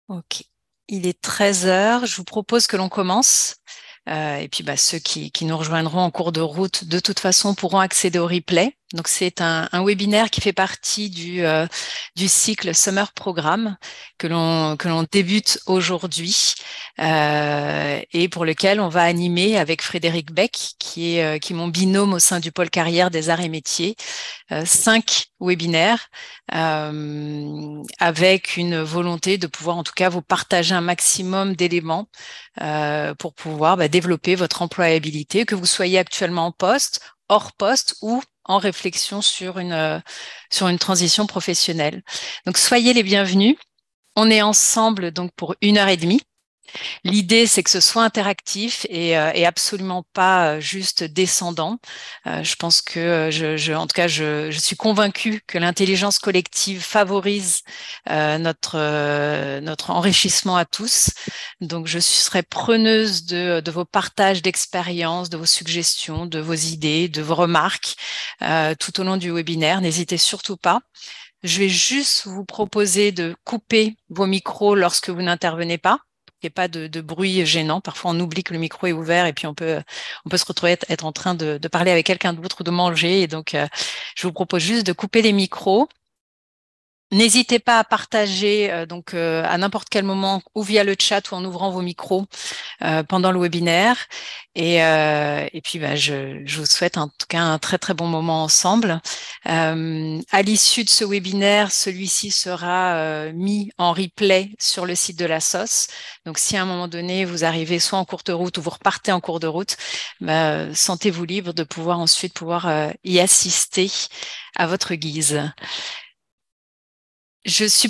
Ok, il est 13 heures. Je vous propose que l'on commence. Et puis ceux qui nous rejoindront en cours de route, de toute façon, pourront accéder au replay. Donc c'est un webinaire qui fait partie du cycle Summer Programme que l'on débute aujourd'hui et pour lequel on va animer avec Frédéric Beck, qui est mon binôme au sein du pôle carrière des arts et métiers, 5 webinaires avec une volonté de pouvoir en tout cas vous partager un maximum d'éléments pour pouvoir développer votre employabilité, que vous soyez actuellement en poste, hors poste ou en réflexion sur une transition professionnelle. Donc soyez les bienvenus. On est ensemble donc pour 1 heure et demie. L'idée, c'est que ce soit interactif et absolument pas juste descendant. Je pense que, en tout cas, je suis convaincue que l'intelligence collective favorise notre enrichissement à tous. Donc, je serai preneuse de vos partages d'expériences, de vos suggestions, de vos idées, de vos remarques tout au long du webinaire. N'hésitez surtout pas. Je vais juste vous proposer de couper vos micros lorsque vous n'intervenez pas. Il n'y ait pas de bruit gênant. Parfois, on oublie que le micro est ouvert et puis on peut se retrouver être en train de parler avec quelqu'un d'autre ou de manger. Et donc, je vous propose juste de couper les micros. N'hésitez pas à partager à n'importe quel moment ou via le chat ou en ouvrant vos micros pendant le webinaire. Et puis, je vous souhaite en tout cas un très, très bon moment ensemble. À l'issue de ce webinaire, celui-ci sera mis en replay sur le site de la SOS. Donc, si à un moment donné, vous arrivez soit en courte route ou vous repartez en cours de route, sentez-vous libre de pouvoir ensuite y assister à votre guise.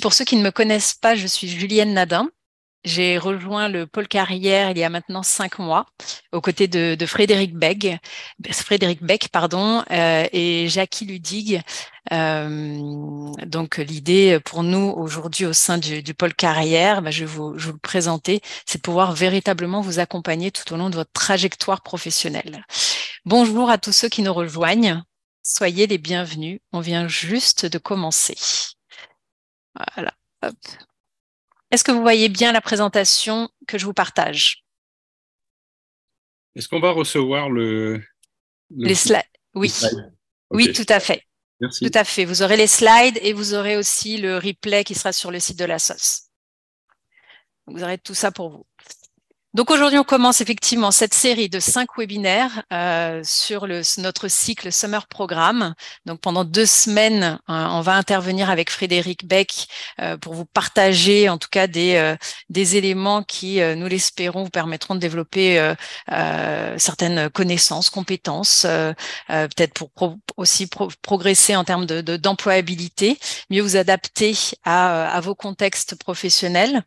Pour ceux qui ne me connaissent pas, je suis Julienne Nadin. J'ai rejoint le pôle carrière il y a maintenant 5 mois, aux côtés de Frédéric Beck, et Jackie Ludig. Donc l'idée pour nous aujourd'hui au sein du pôle carrière, je vais vous le présenter, c'est de pouvoir véritablement vous accompagner tout au long de votre trajectoire professionnelle. Bonjour à tous ceux qui nous rejoignent. Soyez les bienvenus. On vient juste de commencer. Voilà. Hop. Est-ce que vous voyez bien la présentation que je vous partage? Est-ce qu'on va recevoir Les slides? Oui, slide? oui, Ok, tout à fait. Tout merci. à fait. Vous aurez les slides et vous aurez aussi le replay qui sera sur le site de la SOS. Vous aurez tout ça pour vous. Donc aujourd'hui, on commence effectivement cette série de 5 webinaires sur notre cycle Summer Programme. Donc pendant 2 semaines, on va intervenir avec Frédéric Beck pour vous partager en tout cas des éléments qui, nous l'espérons, vous permettront de développer certaines connaissances, compétences, peut-être pour aussi progresser en termes d'employabilité, mieux vous adapter à vos contextes professionnels.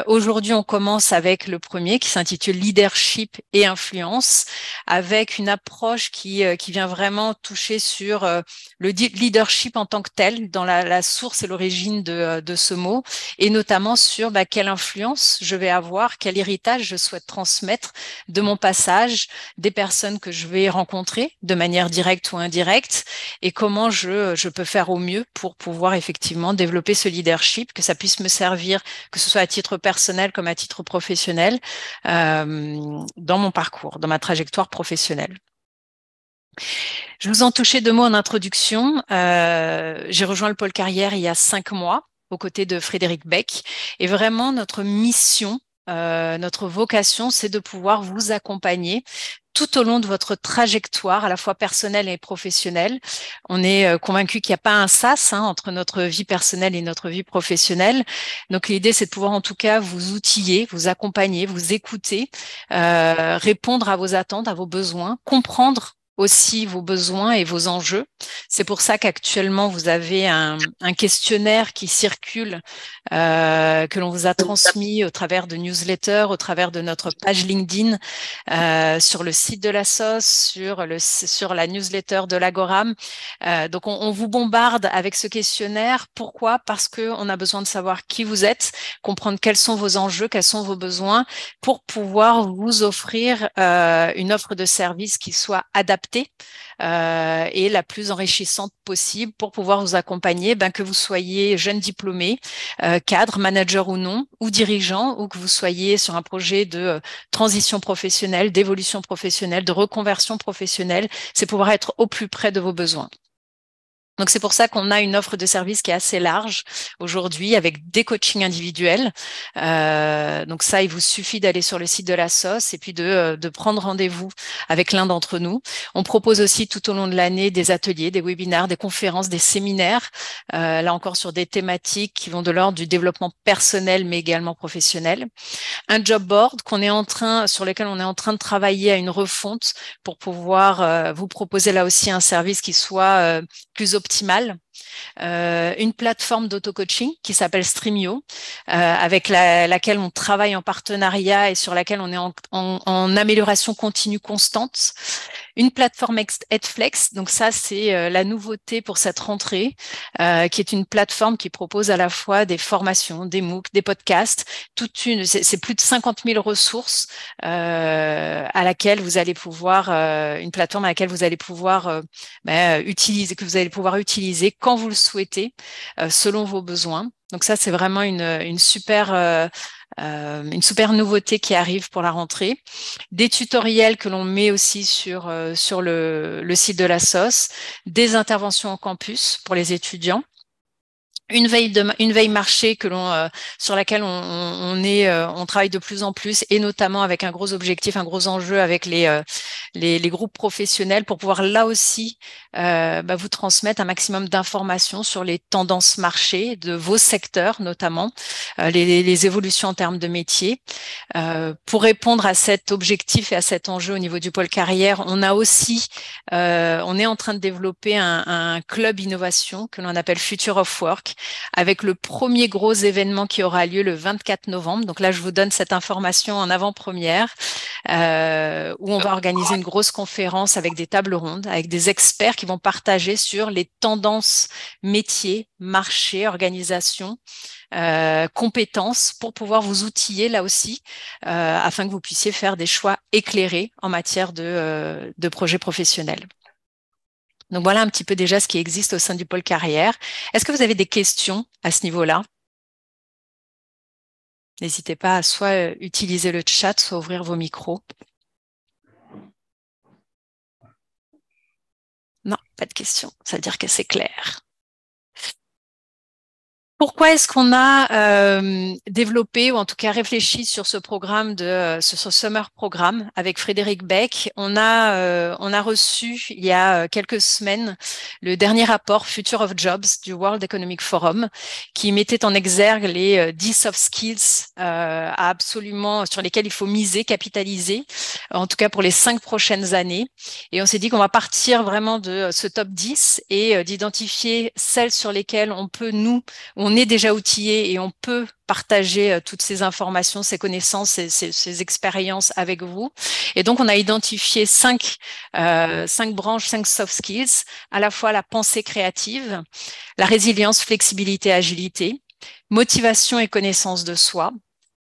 Aujourd'hui, on commence avec le premier qui s'intitule Leadership et influence, avec une approche qui vient vraiment toucher sur le leadership en tant que tel, dans la source et l'origine de ce mot, et notamment sur quelle influence je vais avoir, quel héritage je souhaite transmettre de mon passage, des personnes que je vais rencontrer de manière directe ou indirecte, et comment je peux faire au mieux pour pouvoir effectivement développer ce leadership, que ça puisse me servir, que ce soit à titre personnel comme à titre professionnel, dans mon parcours, dans ma trajectoire professionnelle. Je vous en touchais 2 mots en introduction. J'ai rejoint le pôle carrière il y a 5 mois, aux côtés de Frédéric Beck. Et vraiment, notre mission, notre vocation, c'est de pouvoir vous accompagner tout au long de votre trajectoire, à la fois personnelle et professionnelle. On est convaincu qu'il n'y a pas un sas entre notre vie personnelle et notre vie professionnelle. Donc l'idée, c'est de pouvoir en tout cas vous outiller, vous accompagner, vous écouter, répondre à vos attentes, à vos besoins, comprendre aussi vos besoins et vos enjeux. C'est pour ça qu'actuellement, vous avez un questionnaire qui circule, que l'on vous a transmis au travers de newsletters, au travers de notre page LinkedIn, sur le site de la SOS, sur la newsletter de l'Agoram. Donc, on vous bombarde avec ce questionnaire. Pourquoi? Parce qu'on a besoin de savoir qui vous êtes, comprendre quels sont vos enjeux, quels sont vos besoins, pour pouvoir vous offrir une offre de service qui soit adaptée et la plus enrichissante possible pour pouvoir vous accompagner, que vous soyez jeune diplômé, cadre, manager ou non, ou dirigeant, ou que vous soyez sur un projet de transition professionnelle, d'évolution professionnelle, de reconversion professionnelle. C'est pouvoir être au plus près de vos besoins. Donc, c'est pour ça qu'on a une offre de service qui est assez large aujourd'hui avec des coachings individuels. Donc ça, il vous suffit d'aller sur le site de la SOS et puis de prendre rendez-vous avec l'un d'entre nous. On propose aussi tout au long de l'année des ateliers, des webinaires, des conférences, des séminaires, là encore sur des thématiques qui vont de l'ordre du développement personnel mais également professionnel. Un job board sur lequel on est en train de travailler à une refonte pour pouvoir vous proposer là aussi un service qui soit plus optimal. Une plateforme d'auto-coaching qui s'appelle Streamio, avec laquelle on travaille en partenariat et sur laquelle on est en amélioration continue constante. Une plateforme Edflex, donc ça c'est la nouveauté pour cette rentrée, qui est une plateforme qui propose à la fois des formations, des MOOC, des podcasts, c'est plus de 50 000 ressources à laquelle vous allez pouvoir, une plateforme à laquelle vous allez pouvoir utiliser, que vous allez pouvoir utiliser quand vous le souhaitez, selon vos besoins. Donc ça c'est vraiment une super nouveauté qui arrive pour la rentrée. Des tutoriels que l'on met aussi sur le site de la SOS, des interventions en campus pour les étudiants. Une veille marché sur laquelle on travaille de plus en plus et notamment avec un gros objectif, un gros enjeu avec les groupes professionnels pour pouvoir là aussi vous transmettre un maximum d'informations sur les tendances marché de vos secteurs notamment, les évolutions en termes de métiers. Pour répondre à cet objectif et à cet enjeu au niveau du pôle carrière, on est en train de développer un club innovation que l'on appelle Future of Work, avec le premier gros événement qui aura lieu le 24 novembre. Donc là, je vous donne cette information en avant-première, où on va organiser une grosse conférence avec des tables rondes, avec des experts qui vont partager sur les tendances métiers, marché, organisation, compétences pour pouvoir vous outiller là aussi, afin que vous puissiez faire des choix éclairés en matière de projets professionnels. Donc voilà un petit peu déjà ce qui existe au sein du pôle carrière. Est-ce que vous avez des questions à ce niveau-là? N'hésitez pas à soit utiliser le chat, soit ouvrir vos micros. Non, pas de questions. Ça veut dire que c'est clair. Pourquoi est-ce qu'on a développé ou en tout cas réfléchi sur ce programme sur ce Summer Programme avec Frédéric Beck? On a reçu il y a quelques semaines le dernier rapport Future of Jobs du World Economic Forum qui mettait en exergue les 10 soft skills sur lesquels il faut miser, capitaliser, en tout cas pour les 5 prochaines années. Et on s'est dit qu'on va partir vraiment de ce top 10 et d'identifier celles sur lesquelles on est déjà outillé et on peut partager toutes ces informations, ces connaissances, ces expériences avec vous. Et donc, on a identifié 5 branches, 5 soft skills, à la fois la pensée créative, la résilience, flexibilité, agilité, motivation et connaissance de soi,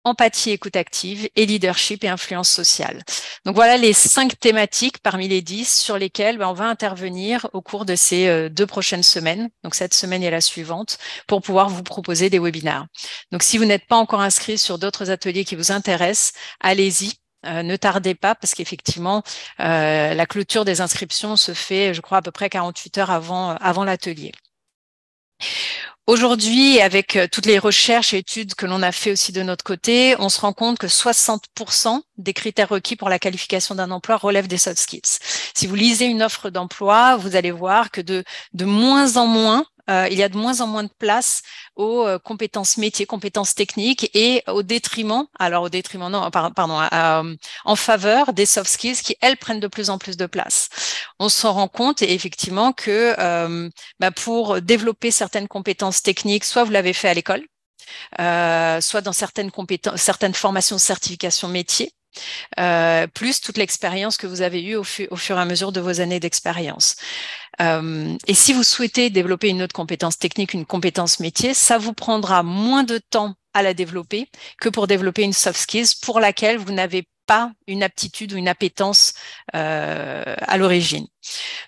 empathie, écoute active et leadership et influence sociale. Donc voilà les 5 thématiques parmi les 10 sur lesquelles on va intervenir au cours de ces 2 prochaines semaines, donc cette semaine et la suivante, pour pouvoir vous proposer des webinaires. Donc si vous n'êtes pas encore inscrit sur d'autres ateliers qui vous intéressent, allez-y. Ne tardez pas parce qu'effectivement, la clôture des inscriptions se fait, je crois, à peu près 48 heures avant l'atelier. Aujourd'hui, avec toutes les recherches et études que l'on a fait aussi de notre côté, on se rend compte que 60% des critères requis pour la qualification d'un emploi relèvent des soft skills. Si vous lisez une offre d'emploi, vous allez voir que de moins en moins, il y a de moins en moins de place aux compétences métiers, compétences techniques et en faveur des soft skills qui, elles, prennent de plus en plus de place. on s'en rend compte et effectivement que pour développer certaines compétences techniques, soit vous l'avez fait à l'école, soit dans certaines compétences, certaines formations de certification métier, plus toute l'expérience que vous avez eue au fur et à mesure de vos années d'expérience. Et si vous souhaitez développer une autre compétence technique, une compétence métier, ça vous prendra moins de temps à la développer que pour développer une soft skills pour laquelle vous n'avez pas une aptitude ou une appétence à l'origine.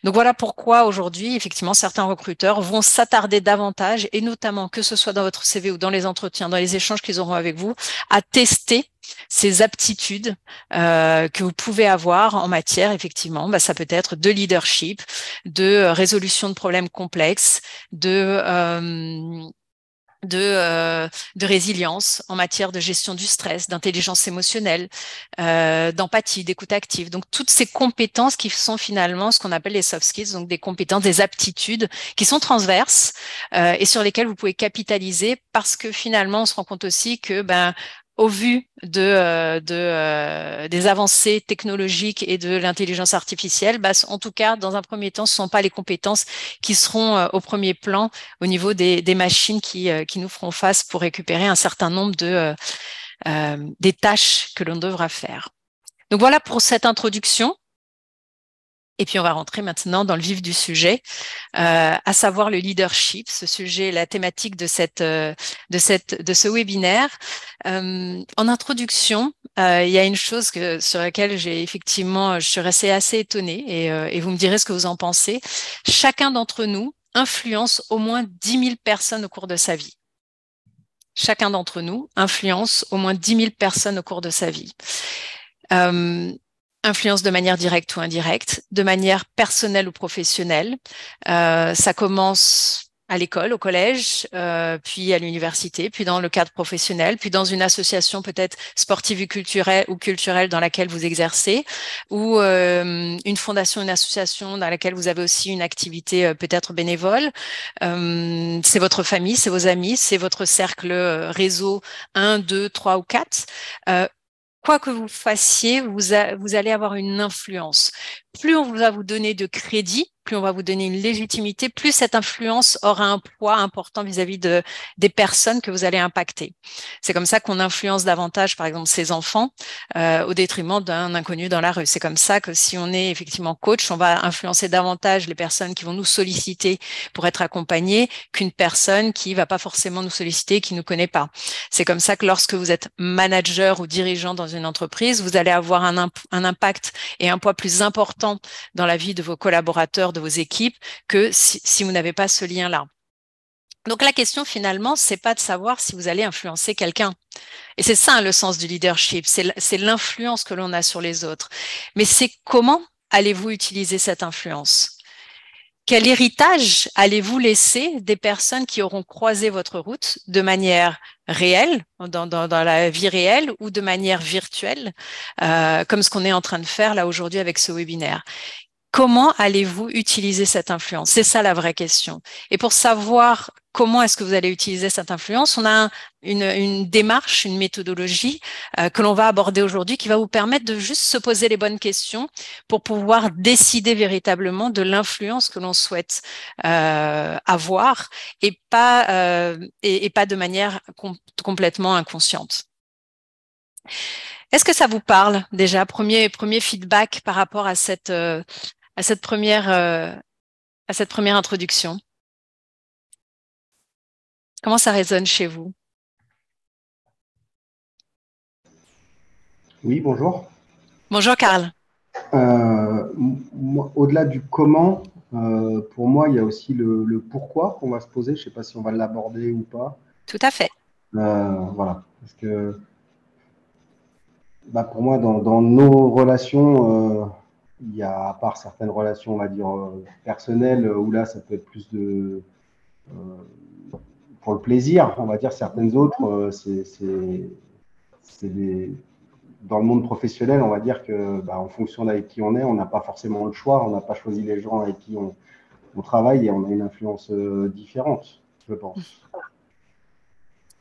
Donc voilà pourquoi aujourd'hui, effectivement, certains recruteurs vont s'attarder davantage, et notamment que ce soit dans votre CV ou dans les entretiens, dans les échanges qu'ils auront avec vous, à tester ces aptitudes que vous pouvez avoir en matière, effectivement, ça peut être de leadership, de résolution de problèmes complexes, de résilience en matière de gestion du stress, d'intelligence émotionnelle, d'empathie, d'écoute active. Donc, toutes ces compétences qui sont finalement ce qu'on appelle les soft skills, donc des compétences, des aptitudes qui sont transverses et sur lesquelles vous pouvez capitaliser parce que finalement, on se rend compte aussi que, au vu des avancées technologiques et de l'intelligence artificielle, en tout cas, dans un premier temps, ce ne sont pas les compétences qui seront au premier plan au niveau des machines qui nous feront face pour récupérer un certain nombre des tâches que l'on devra faire. Donc voilà pour cette introduction. Et puis on va rentrer maintenant dans le vif du sujet, à savoir le leadership, ce sujet, la thématique de ce webinaire. En introduction, il y a une chose sur laquelle je suis restée assez étonnée et vous me direz ce que vous en pensez. Chacun d'entre nous influence au moins 10 000 personnes au cours de sa vie. Chacun d'entre nous influence au moins 10 000 personnes au cours de sa vie. Influence de manière directe ou indirecte, de manière personnelle ou professionnelle. Ça commence à l'école, au collège, puis à l'université, puis dans le cadre professionnel, puis dans une association peut-être sportive ou culturelle dans laquelle vous exercez, ou une fondation, une association dans laquelle vous avez aussi une activité peut-être bénévole. C'est votre famille, c'est vos amis, c'est votre cercle réseau 1, 2, 3 ou 4. Quoi que vous fassiez, vous allez avoir une influence. Plus on va vous donner de crédit, plus on va vous donner une légitimité, plus cette influence aura un poids important vis-à-vis des personnes que vous allez impacter. C'est comme ça qu'on influence davantage, par exemple, ses enfants au détriment d'un inconnu dans la rue. C'est comme ça que si on est effectivement coach, on va influencer davantage les personnes qui vont nous solliciter pour être accompagnés qu'une personne qui va pas forcément nous solliciter, qui nous connaît pas. C'est comme ça que lorsque vous êtes manager ou dirigeant dans une entreprise, vous allez avoir un impact et un poids plus important dans la vie de vos collaborateurs, de vos équipes, que si vous n'avez pas ce lien-là. Donc la question finalement, c'est pas de savoir si vous allez influencer quelqu'un. Et c'est ça le sens du leadership, c'est l'influence que l'on a sur les autres. Mais c'est comment allez-vous utiliser cette influence ? Quel héritage allez-vous laisser des personnes qui auront croisé votre route de manière réelle, dans la vie réelle, ou de manière virtuelle, comme ce qu'on est en train de faire là aujourd'hui avec ce webinaire? Comment allez-vous utiliser cette influence? C'est ça la vraie question. Et pour savoir comment est-ce que vous allez utiliser cette influence, on a une démarche, une méthodologie que l'on va aborder aujourd'hui qui va vous permettre de juste se poser les bonnes questions pour pouvoir décider véritablement de l'influence que l'on souhaite avoir et pas de manière complètement inconsciente. Est-ce que ça vous parle déjà? Premier feedback par rapport à cette première introduction. Comment ça résonne chez vous? Oui, bonjour. Bonjour Karl. Au-delà du comment, pour moi, il y a aussi le pourquoi qu'on va se poser. Je ne sais pas si on va l'aborder ou pas. Tout à fait. Voilà. Parce que pour moi, dans nos relations, il y a, à part certaines relations, on va dire, personnelles, où là, ça peut être plus pour le plaisir, on va dire. Certaines autres, dans le monde professionnel, on va dire que, en fonction d'avec qui on est, on n'a pas forcément le choix. On n'a pas choisi les gens avec qui on travaille et on a une influence différente, je pense.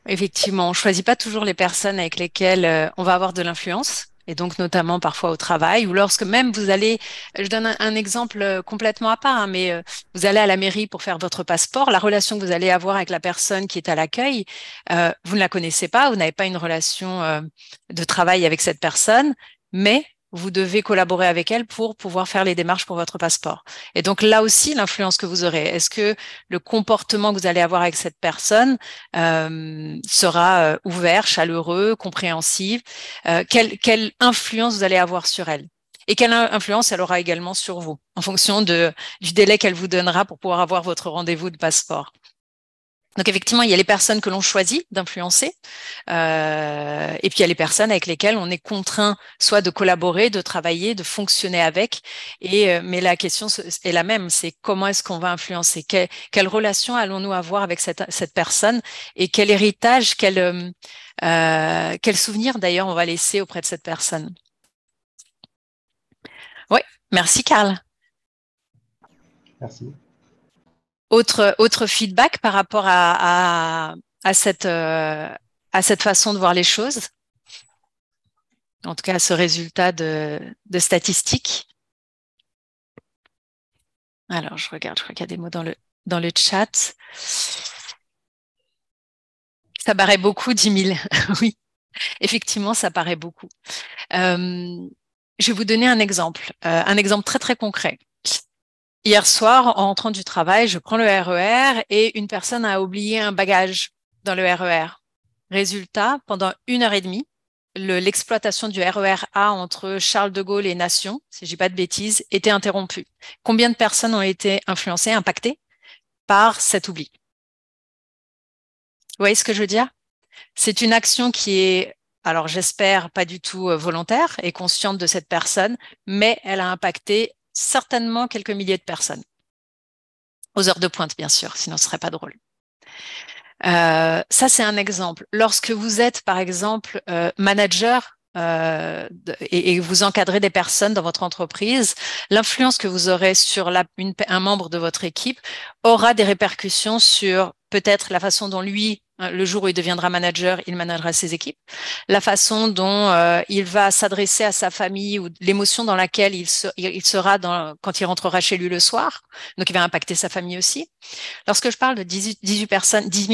Effectivement, on ne choisit pas toujours les personnes avec lesquelles on va avoir de l'influence. et donc notamment parfois au travail, ou lorsque même vous allez, je donne un exemple complètement à part, hein, mais vous allez à la mairie pour faire votre passeport, la relation que vous allez avoir avec la personne qui est à l'accueil, vous ne la connaissez pas, vous n'avez pas une relation de travail avec cette personne, mais vous devez collaborer avec elle pour pouvoir faire les démarches pour votre passeport. Et donc là aussi, l'influence que vous aurez, est-ce que le comportement que vous allez avoir avec cette personne sera ouvert, chaleureux, compréhensif, quelle influence vous allez avoir sur elle et quelle influence elle aura également sur vous en fonction du délai qu'elle vous donnera pour pouvoir avoir votre rendez-vous de passeport. Donc effectivement, il y a les personnes que l'on choisit d'influencer et puis il y a les personnes avec lesquelles on est contraint soit de collaborer, de travailler, de fonctionner avec. Mais la question est la même, c'est comment est-ce qu'on va influencer, quelle relation allons-nous avoir avec cette personne et quel héritage, quel souvenir d'ailleurs on va laisser auprès de cette personne. Oui, merci Karl. Merci. Autre feedback par rapport à cette façon de voir les choses, en tout cas à ce résultat de statistiques. Alors, je crois qu'il y a des mots dans le chat. Ça paraît beaucoup, 10 000. Oui, effectivement, ça paraît beaucoup. Je vais vous donner un exemple très, très concret. Hier soir, en rentrant du travail, je prends le RER et une personne a oublié un bagage dans le RER. Résultat, pendant 1h30, l'exploitation du RER A entre Charles de Gaulle et Nation, si je dis pas de bêtises, était interrompue. Combien de personnes ont été influencées, impactées par cet oubli? Vous voyez ce que je veux dire? C'est une action qui est, alors j'espère, pas du tout volontaire et consciente de cette personne, mais elle a impacté certainement quelques milliers de personnes. Aux heures de pointe, bien sûr, sinon ce serait pas drôle. Ça, c'est un exemple. Lorsque vous êtes, par exemple, manager et vous encadrez des personnes dans votre entreprise, l'influence que vous aurez sur un membre de votre équipe aura des répercussions sur peut-être la façon dont lui, le jour où il deviendra manager, il managera ses équipes, la façon dont il va s'adresser à sa famille ou l'émotion dans laquelle il sera quand il rentrera chez lui le soir. Donc, il va impacter sa famille aussi. Lorsque je parle de 10 000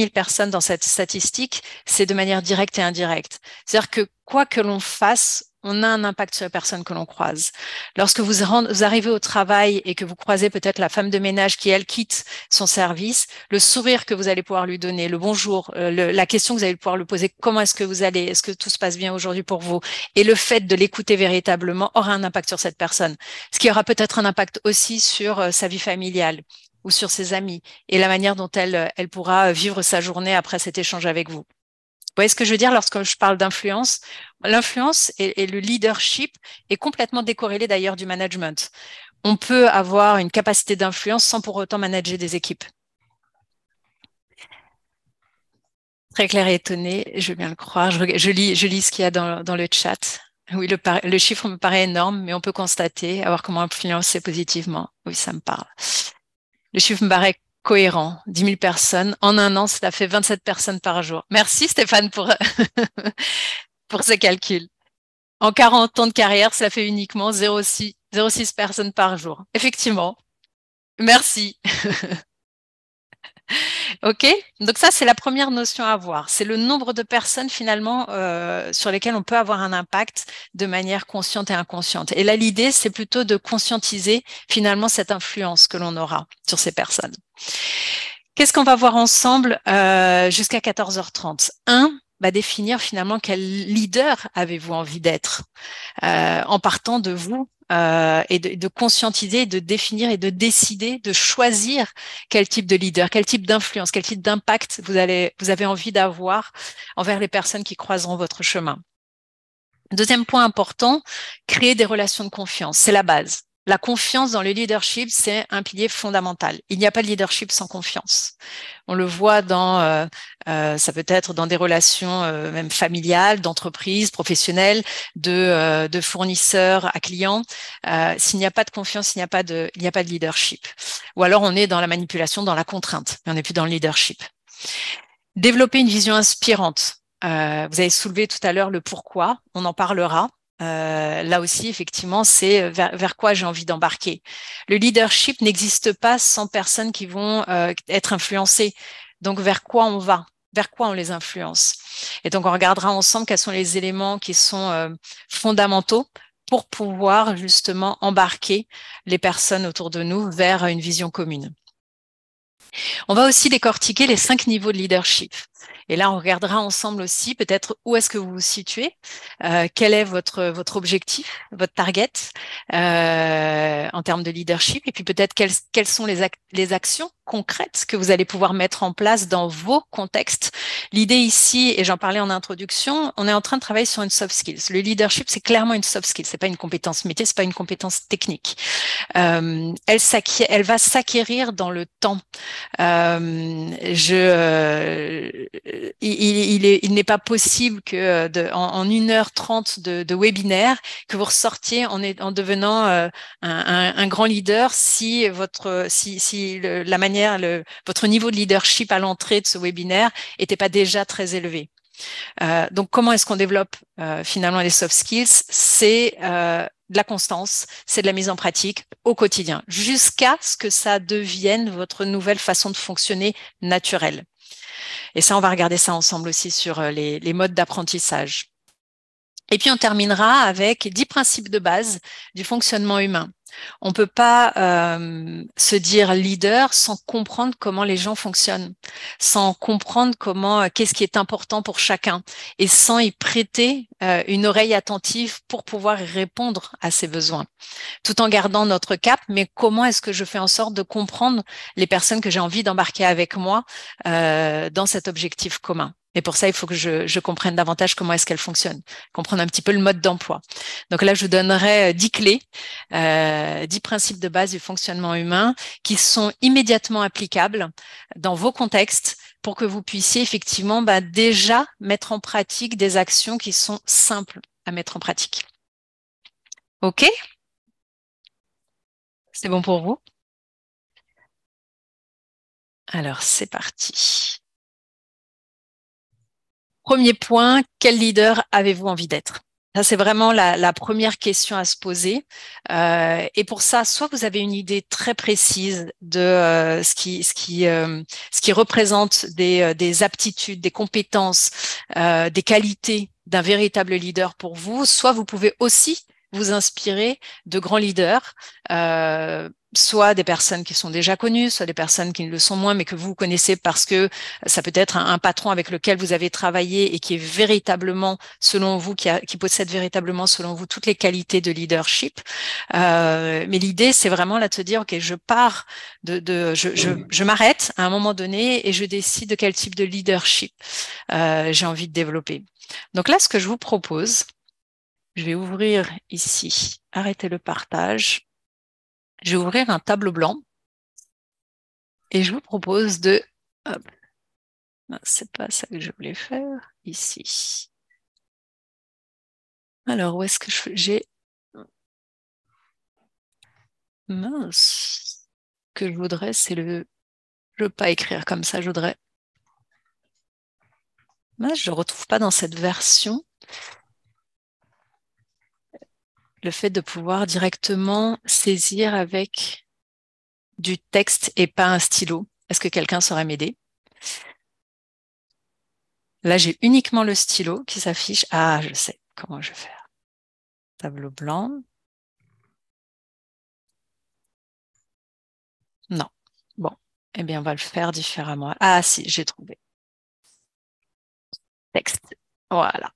personnes dans cette statistique, c'est de manière directe et indirecte. C'est-à-dire que quoi que l'on fasse, on a un impact sur les personnes que l'on croise. Lorsque vous arrivez au travail et que vous croisez peut-être la femme de ménage qui, elle, quitte son service, le sourire que vous allez pouvoir lui donner, le bonjour, la question que vous allez pouvoir lui poser, comment est-ce que vous allez, est-ce que tout se passe bien aujourd'hui pour vous, et le fait de l'écouter véritablement aura un impact sur cette personne. Ce qui aura peut-être un impact aussi sur sa vie familiale ou sur ses amis et la manière dont elle pourra vivre sa journée après cet échange avec vous. Vous voyez ce que je veux dire lorsque je parle d'influence? L'influence et le leadership est complètement décorrélé d'ailleurs du management. On peut avoir une capacité d'influence sans pour autant manager des équipes. Très clair et étonné, je veux bien le croire. Je lis ce qu'il y a dans le chat. Oui, le chiffre me paraît énorme, mais on peut constater, avoir comment influencer positivement. Oui, ça me parle. Le chiffre me paraît cohérent. 10 000 personnes. En un an, cela fait 27 personnes par jour. Merci Stéphane pour ce calcul. En 40 ans de carrière, cela fait uniquement 0,6 personnes par jour. Effectivement. Merci. OK? Donc ça, c'est la première notion à voir. C'est le nombre de personnes finalement sur lesquelles on peut avoir un impact de manière consciente et inconsciente. Et là, l'idée, c'est plutôt de conscientiser finalement cette influence que l'on aura sur ces personnes. Qu'est-ce qu'on va voir ensemble jusqu'à 14h30? Définir finalement quel leader avez-vous envie d'être en partant de vous et de conscientiser, de définir et de décider, de choisir quel type de leader, quel type d'influence, quel type d'impact vous avez envie d'avoir envers les personnes qui croiseront votre chemin. Deuxième point important, créer des relations de confiance, c'est la base. La confiance dans le leadership, c'est un pilier fondamental. Il n'y a pas de leadership sans confiance. On le voit ça peut être dans des relations même familiales, d'entreprise, professionnelles, de fournisseurs à clients. S'il n'y a pas de confiance, il n'y a pas de leadership. Ou alors on est dans la manipulation, dans la contrainte, mais on n'est plus dans le leadership. Développer une vision inspirante. Vous avez soulevé tout à l'heure le pourquoi, on en parlera. là aussi, effectivement, c'est vers quoi j'ai envie d'embarquer. Le leadership n'existe pas sans personnes qui vont être influencées. Donc, vers quoi on va? Vers quoi on les influence? Et donc, on regardera ensemble quels sont les éléments qui sont fondamentaux pour pouvoir justement embarquer les personnes autour de nous vers une vision commune. On va aussi décortiquer les 5 niveaux de leadership. Et là, on regardera ensemble aussi peut-être où est-ce que vous vous situez, quel est votre objectif, votre target en termes de leadership, et puis peut-être quelles sont les actions concrètes que vous allez pouvoir mettre en place dans vos contextes. L'idée ici, et j'en parlais en introduction, on est en train de travailler sur une soft skills. Le leadership, c'est clairement une soft skill, c'est pas une compétence métier, c'est pas une compétence technique. Elle va s'acquérir dans le temps. Il n'est pas possible que en 1h30 de webinaire que vous ressortiez en devenant un grand leader si votre niveau de leadership à l'entrée de ce webinaire était pas déjà très élevé. Donc, comment est-ce qu'on développe finalement les soft skills? C'est de la constance, c'est de la mise en pratique au quotidien, jusqu'à ce que ça devienne votre nouvelle façon de fonctionner naturelle. Et ça, on va regarder ça ensemble aussi sur les modes d'apprentissage. Et puis, on terminera avec 10 principes de base du fonctionnement humain. On ne peut pas se dire leader sans comprendre comment les gens fonctionnent, sans comprendre qu'est-ce qui est important pour chacun et sans y prêter une oreille attentive pour pouvoir répondre à ses besoins, tout en gardant notre cap. Mais comment est-ce que je fais en sorte de comprendre les personnes que j'ai envie d'embarquer avec moi dans cet objectif commun? Et pour ça, il faut que je comprenne davantage comment est-ce qu'elle fonctionne, comprendre un petit peu le mode d'emploi. Donc là, je vous donnerai 10 clés, 10 principes de base du fonctionnement humain qui sont immédiatement applicables dans vos contextes pour que vous puissiez effectivement déjà mettre en pratique des actions qui sont simples à mettre en pratique. OK? C'est bon pour vous? Alors, c'est parti. Premier point, quel leader avez-vous envie d'être? Ça, c'est vraiment la première question à se poser. Et pour ça, soit vous avez une idée très précise de ce qui représente des aptitudes, des compétences, des qualités d'un véritable leader pour vous, soit vous pouvez aussi vous inspirer de grands leaders, soit des personnes qui sont déjà connues, soit des personnes qui ne le sont moins, mais que vous connaissez parce que ça peut être un patron avec lequel vous avez travaillé et qui est véritablement, selon vous, qui possède véritablement, selon vous, toutes les qualités de leadership. Mais l'idée, c'est vraiment là de se dire, OK, je pars je m'arrête à un moment donné et je décide de quel type de leadership j'ai envie de développer. Donc là, ce que je vous propose, je vais ouvrir ici, arrêter le partage. Je vais ouvrir un tableau blanc et je vous propose de... Hop, c'est pas ça que je voulais faire. Ici. Alors, où est-ce que j'ai... Mince. Ce que je voudrais, c'est le... Je veux pas écrire comme ça, je voudrais... Mince, je ne retrouve pas dans cette version le fait de pouvoir directement saisir avec du texte et pas un stylo. Est-ce que quelqu'un saurait m'aider? Là, j'ai uniquement le stylo qui s'affiche. Ah, je sais comment je vais faire. Tableau blanc. Non. Bon. Eh bien, on va le faire différemment. Ah, si, j'ai trouvé. Texte. Voilà.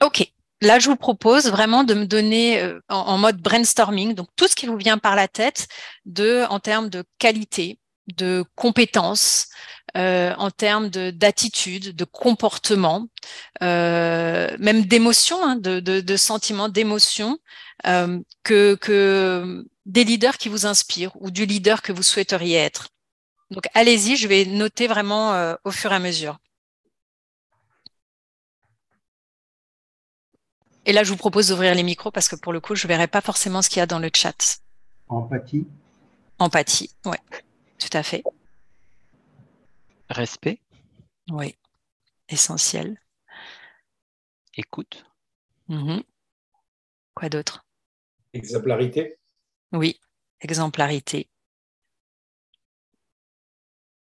OK. Là, je vous propose vraiment de me donner en mode brainstorming, donc tout ce qui vous vient par la tête en termes de qualité, de compétences, en termes d'attitude, de comportement, même d'émotion, hein, de sentiments, d'émotion, que des leaders qui vous inspirent ou du leader que vous souhaiteriez être. Donc, allez-y, je vais noter vraiment au fur et à mesure. Et là, je vous propose d'ouvrir les micros parce que pour le coup, je ne verrai pas forcément ce qu'il y a dans le chat. Empathie. Empathie, oui, tout à fait. Respect. Oui, essentiel. Écoute. Mhm. Quoi d'autre? Exemplarité. Oui, exemplarité.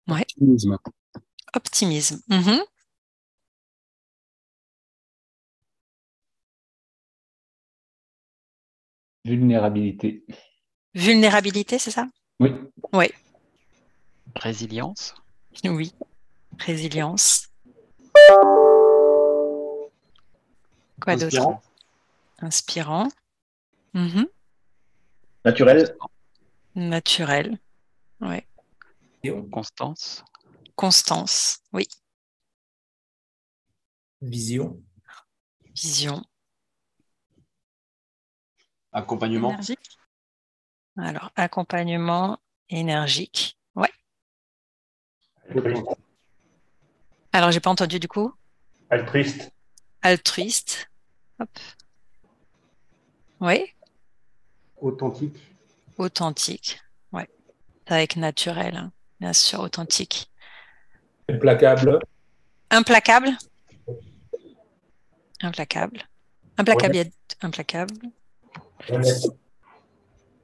Ouais. Optimisme. Optimisme. Mhm. Vulnérabilité. Vulnérabilité, c'est ça? Oui. Oui, Résilience. oui. Résilience. Quoi d'autre? Inspirant. Inspirant. Mhm. Naturel. Naturel. Ouais. Constance. Constance. Oui. Vision. Vision. Accompagnement. Énergique. Alors, accompagnement énergique. Ouais. Alors, j'ai pas entendu du coup. Altruiste. Altruiste. Hop. Oui. Authentique. Authentique. Ouais. Avec naturel, hein. Bien sûr, authentique. Implacable. Implacable. Implacable. Implacable. Honnête. Implacable. Honnête.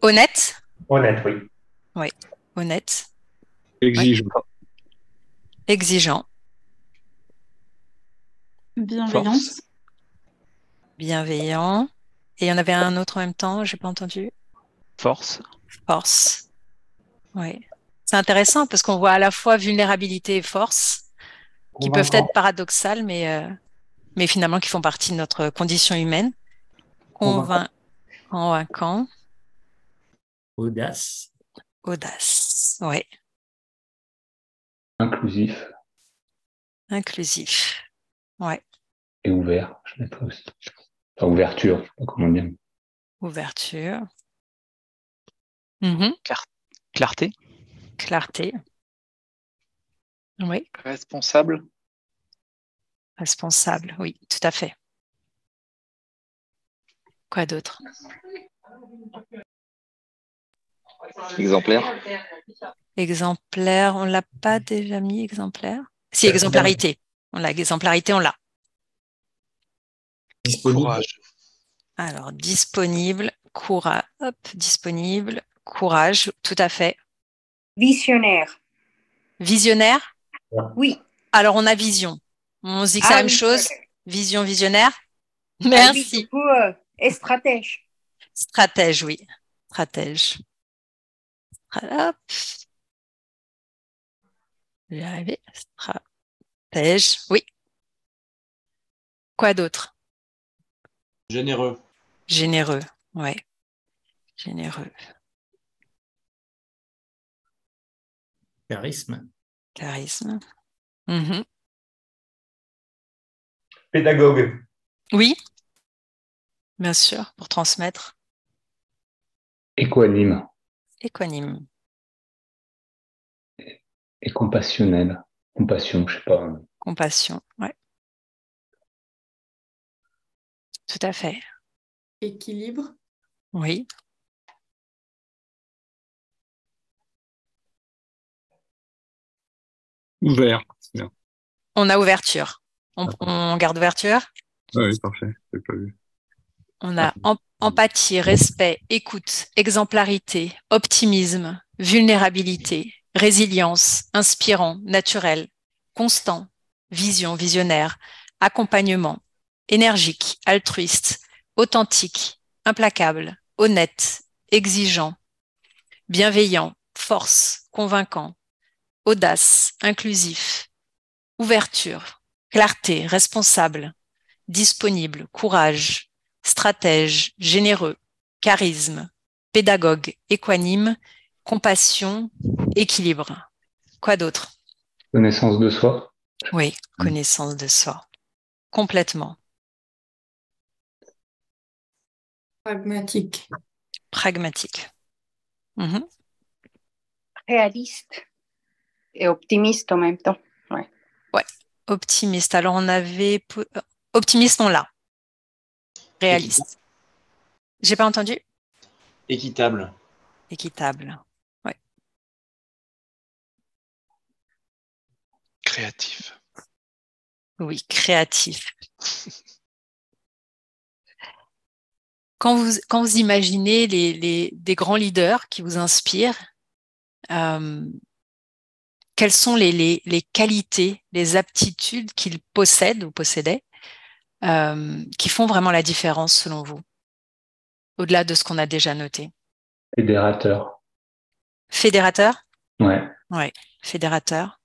Honnête. Honnête, oui. Oui. Honnête. Exigeant. Exigeant. Bienveillance. Bienveillant. Et il y en avait un autre en même temps, j'ai pas entendu. Force. Force. Oui. C'est intéressant parce qu'on voit à la fois vulnérabilité et force, qui peuvent Convaincant. être paradoxales, mais finalement qui font partie de notre condition humaine. Convaincant. Audace. Audace. Oui. Inclusif Inclusif. Ouais. et ouvert, je mettrais aussi. Enfin, ouverture, je sais pas comment dire. Ouverture. Mhm. Clarté. Clarté. Oui. Responsable. Responsable. Oui, tout à fait. Quoi d'autre? Exemplaire. Exemplaire, on l'a pas déjà mis, exemplaire? Si, exemplarité. On l'a, exemplarité, on l'a. Disponible. Courage. Alors, disponible, courage, hop, disponible, courage, tout à fait. Visionnaire. Visionnaire? Oui. Alors, on a vision. On se dit que c'est la même chose. Vision, visionnaire. Merci. Oui, du coup, et stratège. Stratège, oui. Stratège. Hop. Je vais y arriver. Stratège, oui. Quoi d'autre? Généreux. Généreux, ouais. Généreux. Charisme. Charisme. Mhm. Pédagogue. Oui, bien sûr, pour transmettre. Équanime Équanime. et compassionnel. Compassion, je sais pas. Compassion, ouais. Tout à fait. Équilibre. Oui. Ouvert. Bien. On a ouverture. On garde ouverture. Ah oui, parfait. J'ai pas vu. On a empathie, respect, écoute, exemplarité, optimisme, vulnérabilité, résilience, inspirant, naturel, constant, vision, visionnaire, accompagnement, énergique, altruiste, authentique, implacable, honnête, exigeant, bienveillant, force, convaincant, audace, inclusif, ouverture, clarté, responsable, disponible, courage, stratège, généreux, charisme, pédagogue, équanime, compassion, équilibre. Quoi d'autre? Connaissance de soi. Oui, connaissance de soi. Complètement. Pragmatique. Pragmatique. Mhm. Réaliste. Et optimiste en même temps. Ouais. Ouais. Optimiste. Alors on avait optimiste, on l'a. Réaliste. J'ai pas entendu? Équitable. Équitable. Ouais. Créatif. Oui, créatif. quand vous imaginez des grands leaders qui vous inspirent, quelles sont les qualités, les aptitudes qu'ils possèdent ou possédaient qui font vraiment la différence selon vous, au-delà de ce qu'on a déjà noté? Fédérateur. Fédérateur? Ouais. Ouais, fédérateur.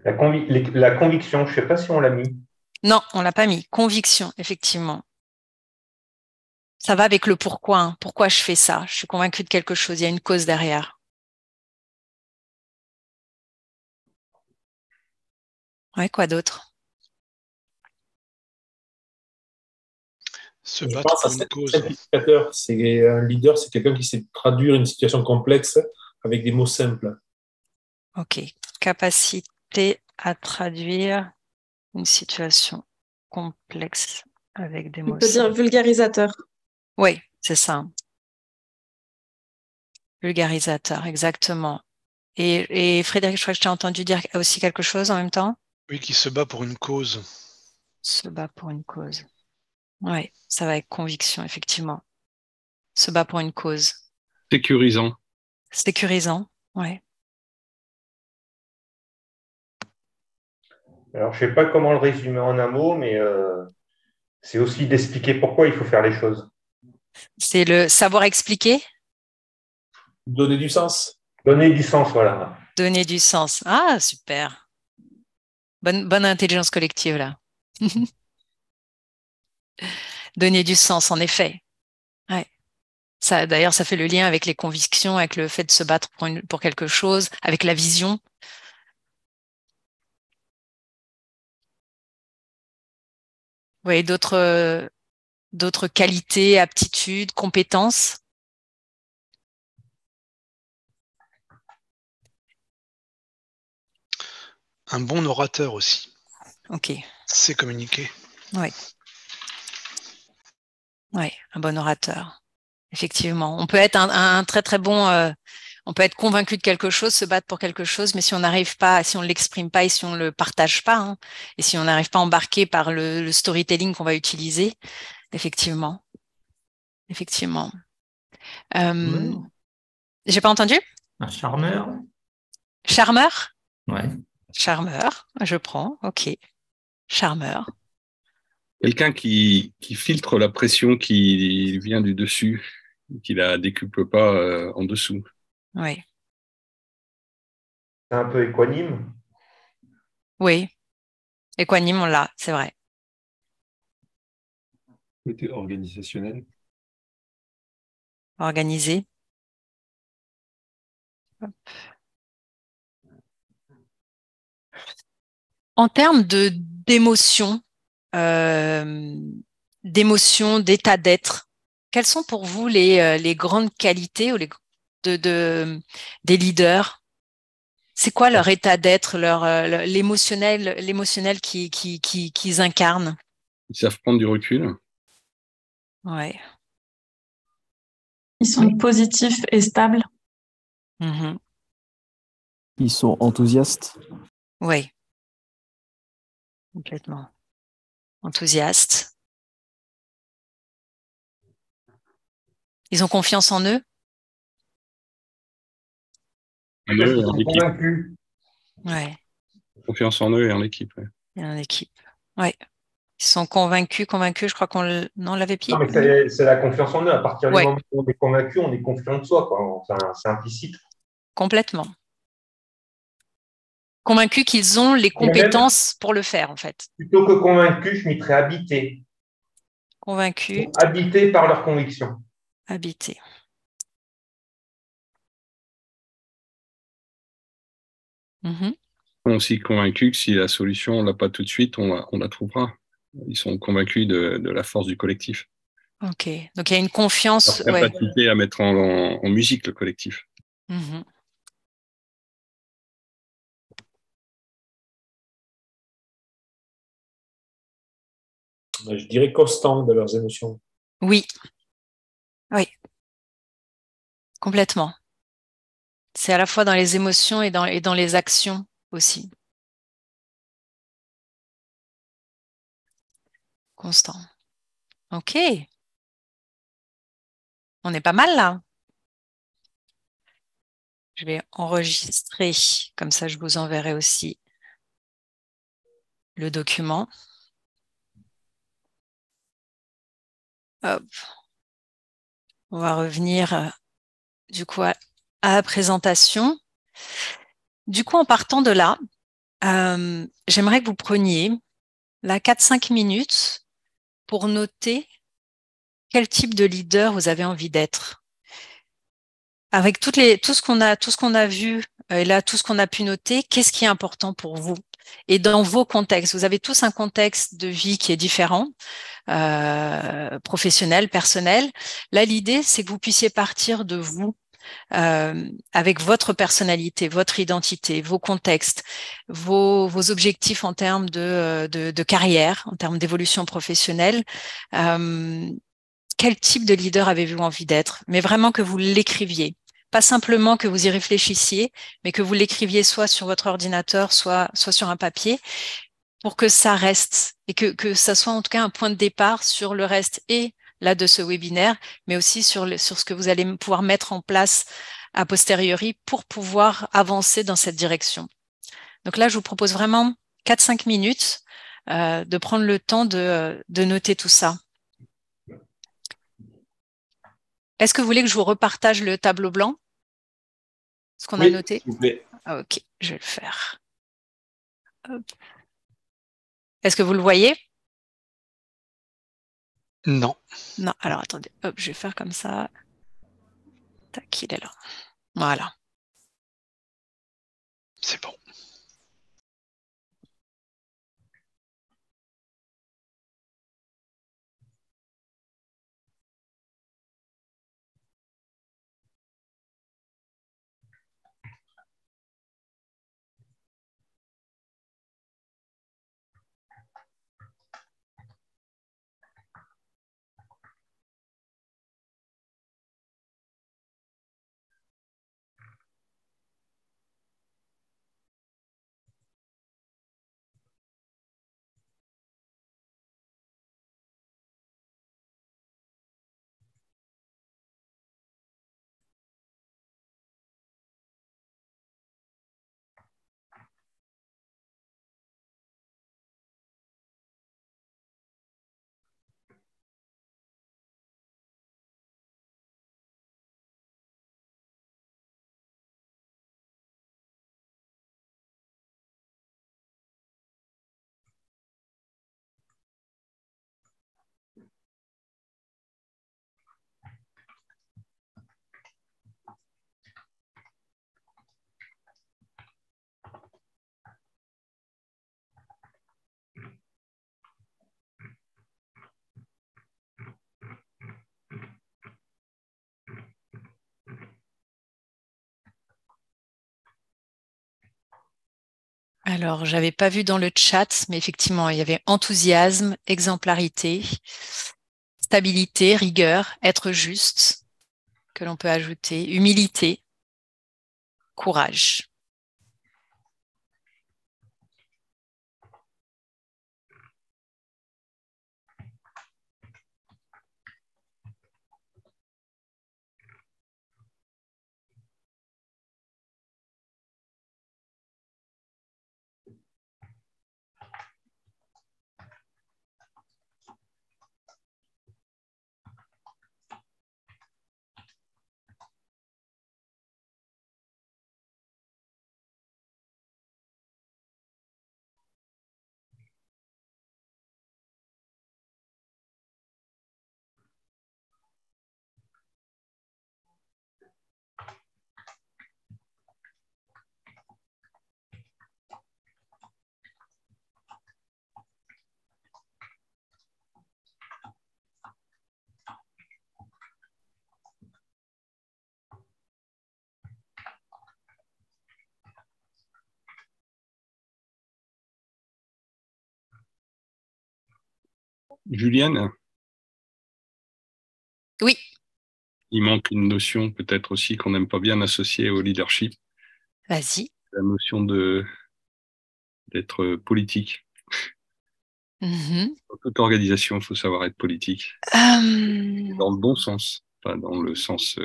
La conviction, je ne sais pas si on l'a mis. Non, on l'a pas mis. Conviction, effectivement. Ça va avec le pourquoi. Hein. Pourquoi je fais ça? Je suis convaincue de quelque chose. Il y a une cause derrière. Ouais, quoi d'autre? Se battre pour une cause. Simplificateur, c'est un leader, c'est quelqu'un qui sait traduire une situation complexe avec des mots simples. Ok. Capacité à traduire une situation complexe avec des mots On peut dire simples. vulgarisateur. Oui, c'est ça. Vulgarisateur, exactement. Et Frédéric, je crois que je t'ai entendu dire aussi quelque chose en même temps. Oui, qui se bat pour une cause. Se bat pour une cause. Oui, ça va avec conviction, effectivement. Se bat pour une cause. Sécurisant. Sécurisant, oui. Alors, je ne sais pas comment le résumer en un mot, mais c'est aussi d'expliquer pourquoi il faut faire les choses. C'est le savoir expliquer? Donner du sens. Donner du sens, voilà. Donner du sens. Ah, super. Bonne intelligence collective, là. Donner du sens, en effet. Ouais. Ça, d'ailleurs, ça fait le lien avec les convictions, avec le fait de se battre pour quelque chose, avec la vision. Oui, d'autres qualités, aptitudes, compétences. Un bon orateur aussi. Ok. C'est communiquer. Oui. Oui, un bon orateur. Effectivement. On peut être un très très bon, on peut être convaincu de quelque chose, se battre pour quelque chose, mais si on n'arrive pas, si on ne l'exprime pas et si on ne le partage pas, hein, et si on n'arrive pas à embarquer par le storytelling qu'on va utiliser, effectivement. Effectivement. J'ai pas entendu? Un charmeur. Charmeur? Ouais. Charmeur, je prends, ok. Charmeur. Quelqu'un qui filtre la pression qui vient du dessus, qui la décuple pas en dessous. Oui. C'est un peu équanime. Oui. Équanime, on l'a, c'est vrai. Côté organisationnel. Organisé. Hop. En termes d'émotion, d'état d'être, quelles sont pour vous les grandes qualités ou des leaders? C'est quoi leur état d'être, l'émotionnel qu'ils incarnent? Ils savent prendre du recul. Ouais. Ils sont positifs et stables. Mm-hmm. Ils sont enthousiastes. Oui. Complètement. Enthousiastes. Ils ont confiance en eux? En eux et en équipe. Convaincus. Ouais. Confiance en eux et en équipe. Ouais. Et en équipe. Ouais. Ils sont convaincus, je crois qu'on l'avait pied. Non, mais c'est la confiance en eux. À partir du moment où on est convaincu, on est confiant de soi, quoi. Enfin, c'est implicite. Complètement. Convaincus qu'ils ont les compétences pour le faire, en fait. Plutôt que convaincu, je mettrais habité. Convaincus. Habité par leurs convictions. Habité. Ils sont aussi convaincus que si la solution, on ne l'a pas tout de suite, on la trouvera. Ils sont convaincus de la force du collectif. Ok, donc il y a une confiance. Leur capacité à mettre en musique le collectif. Je dirais constant de leurs émotions. Oui. Oui. Complètement. C'est à la fois dans les émotions et dans les actions aussi. Constant. Ok. On est pas mal là. Je vais enregistrer, comme ça je vous enverrai aussi le document. Hop. On va revenir du coup à la présentation. Du coup, en partant de là, j'aimerais que vous preniez là 4-5 minutes pour noter quel type de leader vous avez envie d'être. Avec tout ce qu'on a vu et là, tout ce qu'on a pu noter, qu'est-ce qui est important pour vous? Et dans vos contextes, vous avez tous un contexte de vie qui est différent, professionnel, personnel. Là, l'idée, c'est que vous puissiez partir de vous avec votre personnalité, votre identité, vos contextes, vos objectifs en termes de carrière, en termes d'évolution professionnelle. Quel type de leader avez-vous envie d'être? Mais vraiment que vous l'écriviez. Pas simplement que vous y réfléchissiez, mais que vous l'écriviez soit sur votre ordinateur, soit sur un papier, pour que ça reste et que ça soit en tout cas un point de départ sur le reste et là de ce webinaire, mais aussi sur ce que vous allez pouvoir mettre en place a posteriori pour pouvoir avancer dans cette direction. Donc là, je vous propose vraiment 4-5 minutes de prendre le temps de noter tout ça. Est-ce que vous voulez que je vous repartage le tableau blanc? Ce qu'on a noté? S'il vous plaît. Ok, je vais le faire. Est-ce que vous le voyez? Non. Non, alors attendez, hop, je vais faire comme ça. Tac, il est là. Voilà. C'est bon. Alors, j'avais pas vu dans le chat, mais effectivement, il y avait enthousiasme, exemplarité, stabilité, rigueur, être juste, que l'on peut ajouter, humilité, courage. Julienne? Oui. Il manque une notion peut-être aussi qu'on n'aime pas bien associer au leadership. Vas-y. La notion d'être politique. Dans toute organisation, il faut savoir être politique. Dans le bon sens. pas dans le sens.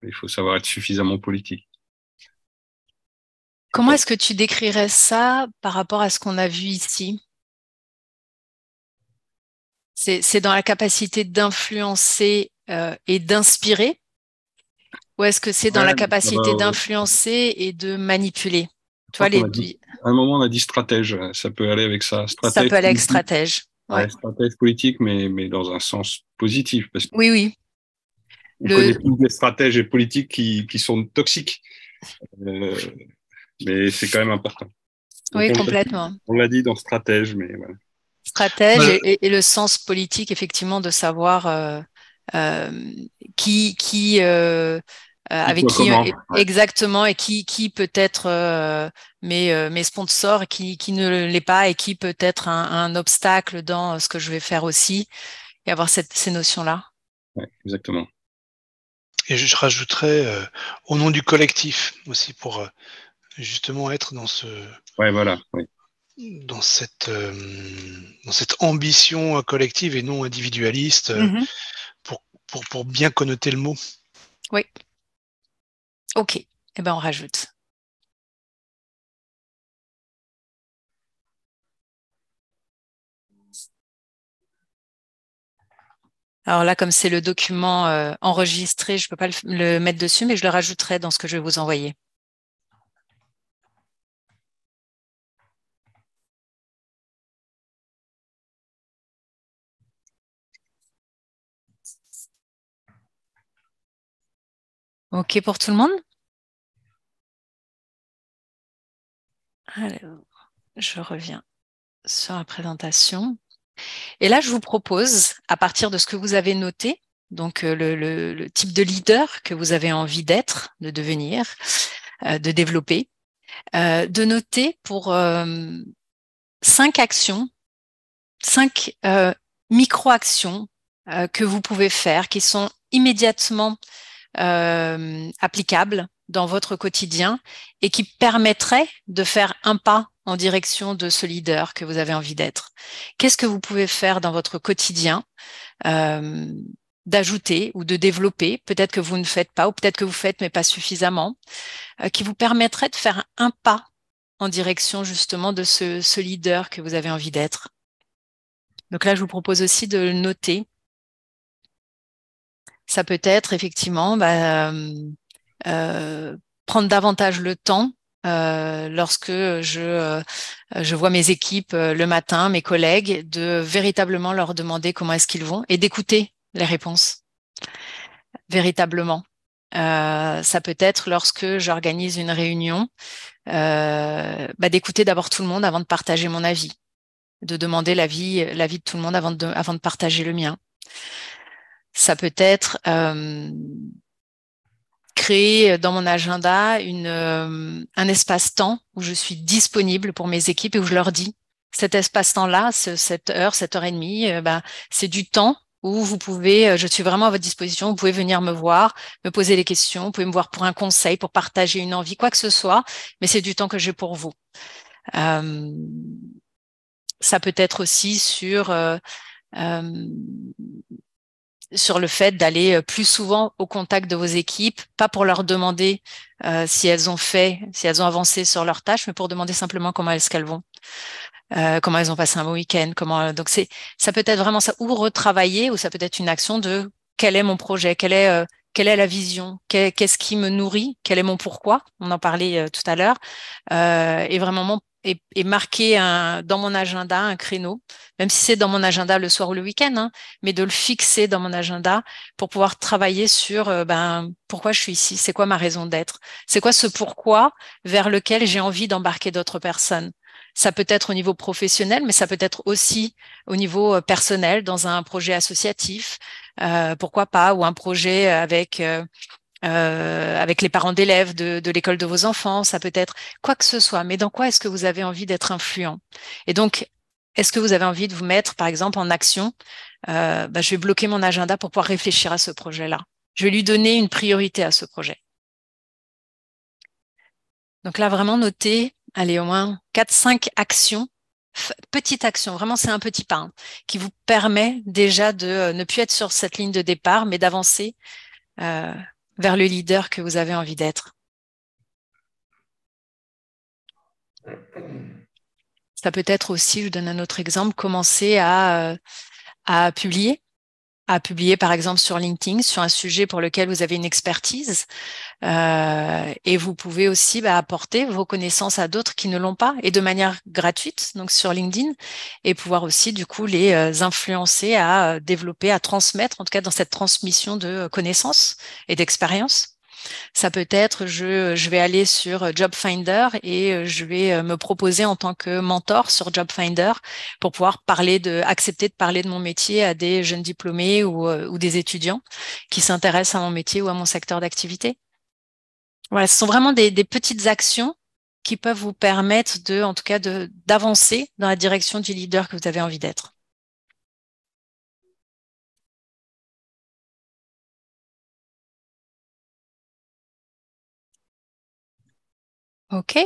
Il faut savoir être suffisamment politique. Comment est-ce que tu décrirais ça par rapport à ce qu'on a vu ici? C'est dans la capacité d'influencer et d'inspirer, ou est-ce que c'est dans la capacité d'influencer et de manipuler? Tu vois, à un moment, on a dit stratège. Ça peut aller avec ça. Ça peut aller avec stratège. Ouais, stratège politique, mais dans un sens positif. Parce que oui. On connaît tous des stratèges et politiques qui sont toxiques. Mais c'est quand même important. Donc oui, complètement. On l'a dit dans stratège, mais voilà. Stratège et le sens politique, effectivement, de savoir avec qui exactement et qui peut être mes sponsors, qui ne l'est pas et qui peut être un obstacle dans ce que je vais faire aussi, et avoir ces notions-là. Oui, exactement. Et je rajouterais au nom du collectif aussi, pour justement être dans ce. Ouais, voilà. Oui. Dans cette ambition collective et non individualiste, pour bien connoter le mot. Oui. Ok. Eh ben on rajoute. Alors là, comme c'est le document enregistré, je ne peux pas le mettre dessus, mais je le rajouterai dans ce que je vais vous envoyer. OK pour tout le monde? Alors, je reviens sur la présentation. Et là, je vous propose, à partir de ce que vous avez noté, donc le type de leader que vous avez envie d'être, de devenir, de développer, de noter pour 5 actions, 5 micro-actions que vous pouvez faire, qui sont immédiatement applicables dans votre quotidien et qui permettraient de faire un pas en direction de ce leader que vous avez envie d'être. Qu'est-ce que vous pouvez faire dans votre quotidien d'ajouter ou de développer, peut-être que vous ne faites pas ou peut-être que vous faites mais pas suffisamment, qui vous permettrait de faire un pas en direction justement de ce leader que vous avez envie d'être. Donc là, je vous propose aussi de le noter. Ça peut être effectivement prendre davantage le temps lorsque je vois mes équipes le matin, mes collègues, de véritablement leur demander comment est-ce qu'ils vont et d'écouter les réponses véritablement. Ça peut être lorsque j'organise une réunion, d'écouter d'abord tout le monde avant de partager mon avis, de demander l'avis de tout le monde avant de partager le mien. Ça peut être créer dans mon agenda un espace-temps où je suis disponible pour mes équipes et où je leur dis cet espace-temps-là, cette heure et demie, c'est du temps où vous pouvez, je suis vraiment à votre disposition, vous pouvez venir me voir, me poser des questions, vous pouvez me voir pour un conseil, pour partager une envie, quoi que ce soit, mais c'est du temps que j'ai pour vous. Ça peut être aussi sur le fait d'aller plus souvent au contact de vos équipes, pas pour leur demander si elles ont avancé sur leurs tâches, mais pour demander simplement comment est-ce qu'elles vont, comment elles ont passé un bon week-end, donc ça peut être vraiment ça, ou retravailler, ou ça peut être une action de quel est mon projet, quelle est la vision, qu'est-ce qui me nourrit, quel est mon pourquoi, on en parlait tout à l'heure, et vraiment et marquer dans mon agenda un créneau, même si c'est dans mon agenda le soir ou le week-end, mais de le fixer dans mon agenda pour pouvoir travailler sur pourquoi je suis ici, c'est quoi ma raison d'être, c'est quoi ce pourquoi vers lequel j'ai envie d'embarquer d'autres personnes. Ça peut être au niveau professionnel, mais ça peut être aussi au niveau personnel, dans un projet associatif, pourquoi pas, ou un projet avec les parents d'élèves de l'école de vos enfants, ça peut être quoi que ce soit, mais dans quoi est-ce que vous avez envie d'être influent? Et donc, est-ce que vous avez envie de vous mettre, par exemple, en action? Je vais bloquer mon agenda pour pouvoir réfléchir à ce projet-là. Je vais lui donner une priorité à ce projet. Donc là, vraiment noter, allez, au moins 4-5 actions petite action, vraiment c'est un petit pas, hein, qui vous permet déjà de ne plus être sur cette ligne de départ, mais d'avancer vers le leader que vous avez envie d'être. Ça peut être aussi, je donne un autre exemple, commencer à publier par exemple sur LinkedIn, sur un sujet pour lequel vous avez une expertise. Et vous pouvez aussi apporter vos connaissances à d'autres qui ne l'ont pas, et de manière gratuite, donc sur LinkedIn, et pouvoir aussi du coup les influencer à développer, à transmettre, en tout cas dans cette transmission de connaissances et d'expériences. Ça peut être, je vais aller sur Job Finder et je vais me proposer en tant que mentor sur Job Finder pour pouvoir accepter de parler de mon métier à des jeunes diplômés ou des étudiants qui s'intéressent à mon métier ou à mon secteur d'activité. Voilà, ce sont vraiment des petites actions qui peuvent vous permettre en tout cas d'avancer dans la direction du leader que vous avez envie d'être. OK.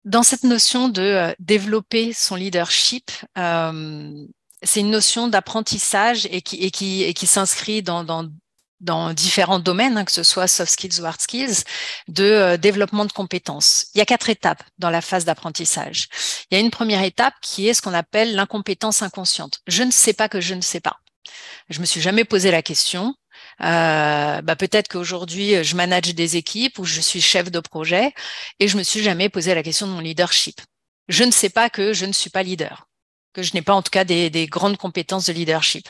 Dans cette notion de développer son leadership, c'est une notion d'apprentissage et qui s'inscrit dans différents domaines, hein, que ce soit soft skills ou hard skills, de développement de compétences. Il y a 4 étapes dans la phase d'apprentissage. Il y a une première étape qui est ce qu'on appelle l'incompétence inconsciente. Je ne sais pas que je ne sais pas. Je me suis jamais posé la question. Peut-être qu'aujourd'hui, je manage des équipes ou je suis chef de projet et je me suis jamais posé la question de mon leadership. Je ne sais pas que je ne suis pas leader, que je n'ai pas en tout cas des grandes compétences de leadership.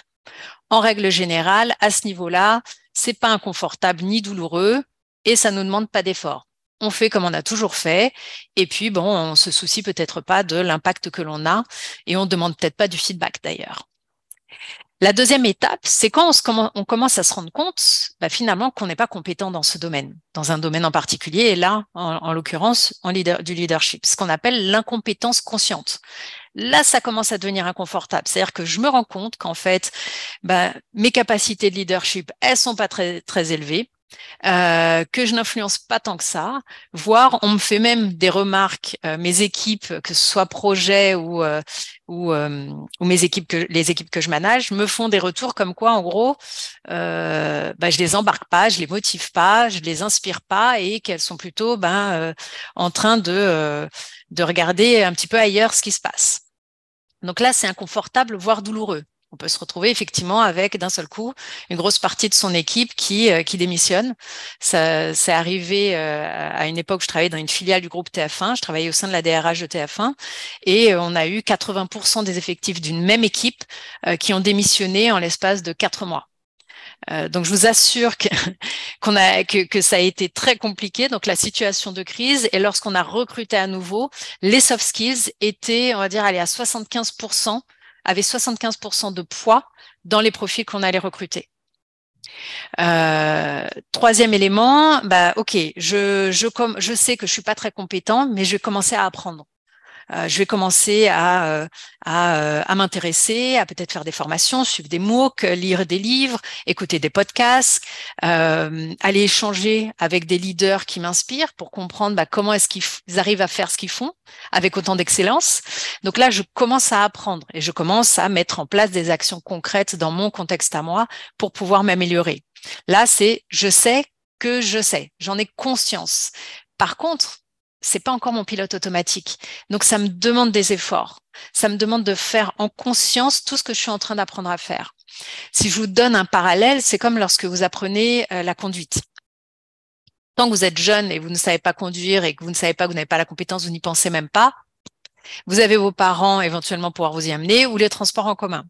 En règle générale, à ce niveau-là, c'est pas inconfortable ni douloureux et ça nous demande pas d'effort. On fait comme on a toujours fait et puis on se soucie peut-être pas de l'impact que l'on a et on demande peut-être pas du feedback d'ailleurs. La deuxième étape, c'est quand on commence à se rendre compte finalement qu'on n'est pas compétent dans ce domaine, dans un domaine en particulier, et là, en l'occurrence, du leadership, ce qu'on appelle l'incompétence consciente. Là, ça commence à devenir inconfortable. C'est-à-dire que je me rends compte qu'en fait, mes capacités de leadership, elles sont pas très, très élevées. Que je n'influence pas tant que ça, voire on me fait même des remarques, mes équipes, que ce soit projet ou les équipes que je manage, me font des retours comme quoi, en gros, je les embarque pas, je les motive pas, je les inspire pas et qu'elles sont plutôt en train de regarder un petit peu ailleurs ce qui se passe. Donc là, c'est inconfortable, voire douloureux. On peut se retrouver effectivement avec d'un seul coup une grosse partie de son équipe qui démissionne. Ça, c'est arrivé à une époque où je travaillais dans une filiale du groupe TF1. Je travaillais au sein de la DRH de TF1 et on a eu 80% des effectifs d'une même équipe qui ont démissionné en l'espace de 4 mois. Donc je vous assure que ça a été très compliqué, donc la situation de crise, et lorsqu'on a recruté à nouveau, les soft skills étaient, on va dire, allés à 75%, avaient 75% de poids dans les profils qu'on allait recruter. Troisième élément, ok, je sais que je suis pas très compétent, mais je vais commencer à apprendre. Je vais commencer à m'intéresser, à peut-être faire des formations, suivre des MOOC, lire des livres, écouter des podcasts, aller échanger avec des leaders qui m'inspirent pour comprendre comment est-ce qu'ils arrivent à faire ce qu'ils font avec autant d'excellence. Donc là, je commence à apprendre et je commence à mettre en place des actions concrètes dans mon contexte à moi pour pouvoir m'améliorer. Là, c'est je sais que je sais, j'en ai conscience. Par contre, c'est pas encore mon pilote automatique. Donc, ça me demande des efforts. Ça me demande de faire en conscience tout ce que je suis en train d'apprendre à faire. Si je vous donne un parallèle, c'est comme lorsque vous apprenez la conduite. Tant que vous êtes jeune et vous ne savez pas conduire et que vous ne savez pas que vous n'avez pas la compétence, vous n'y pensez même pas, vous avez vos parents éventuellement pouvoir vous y amener ou les transports en commun.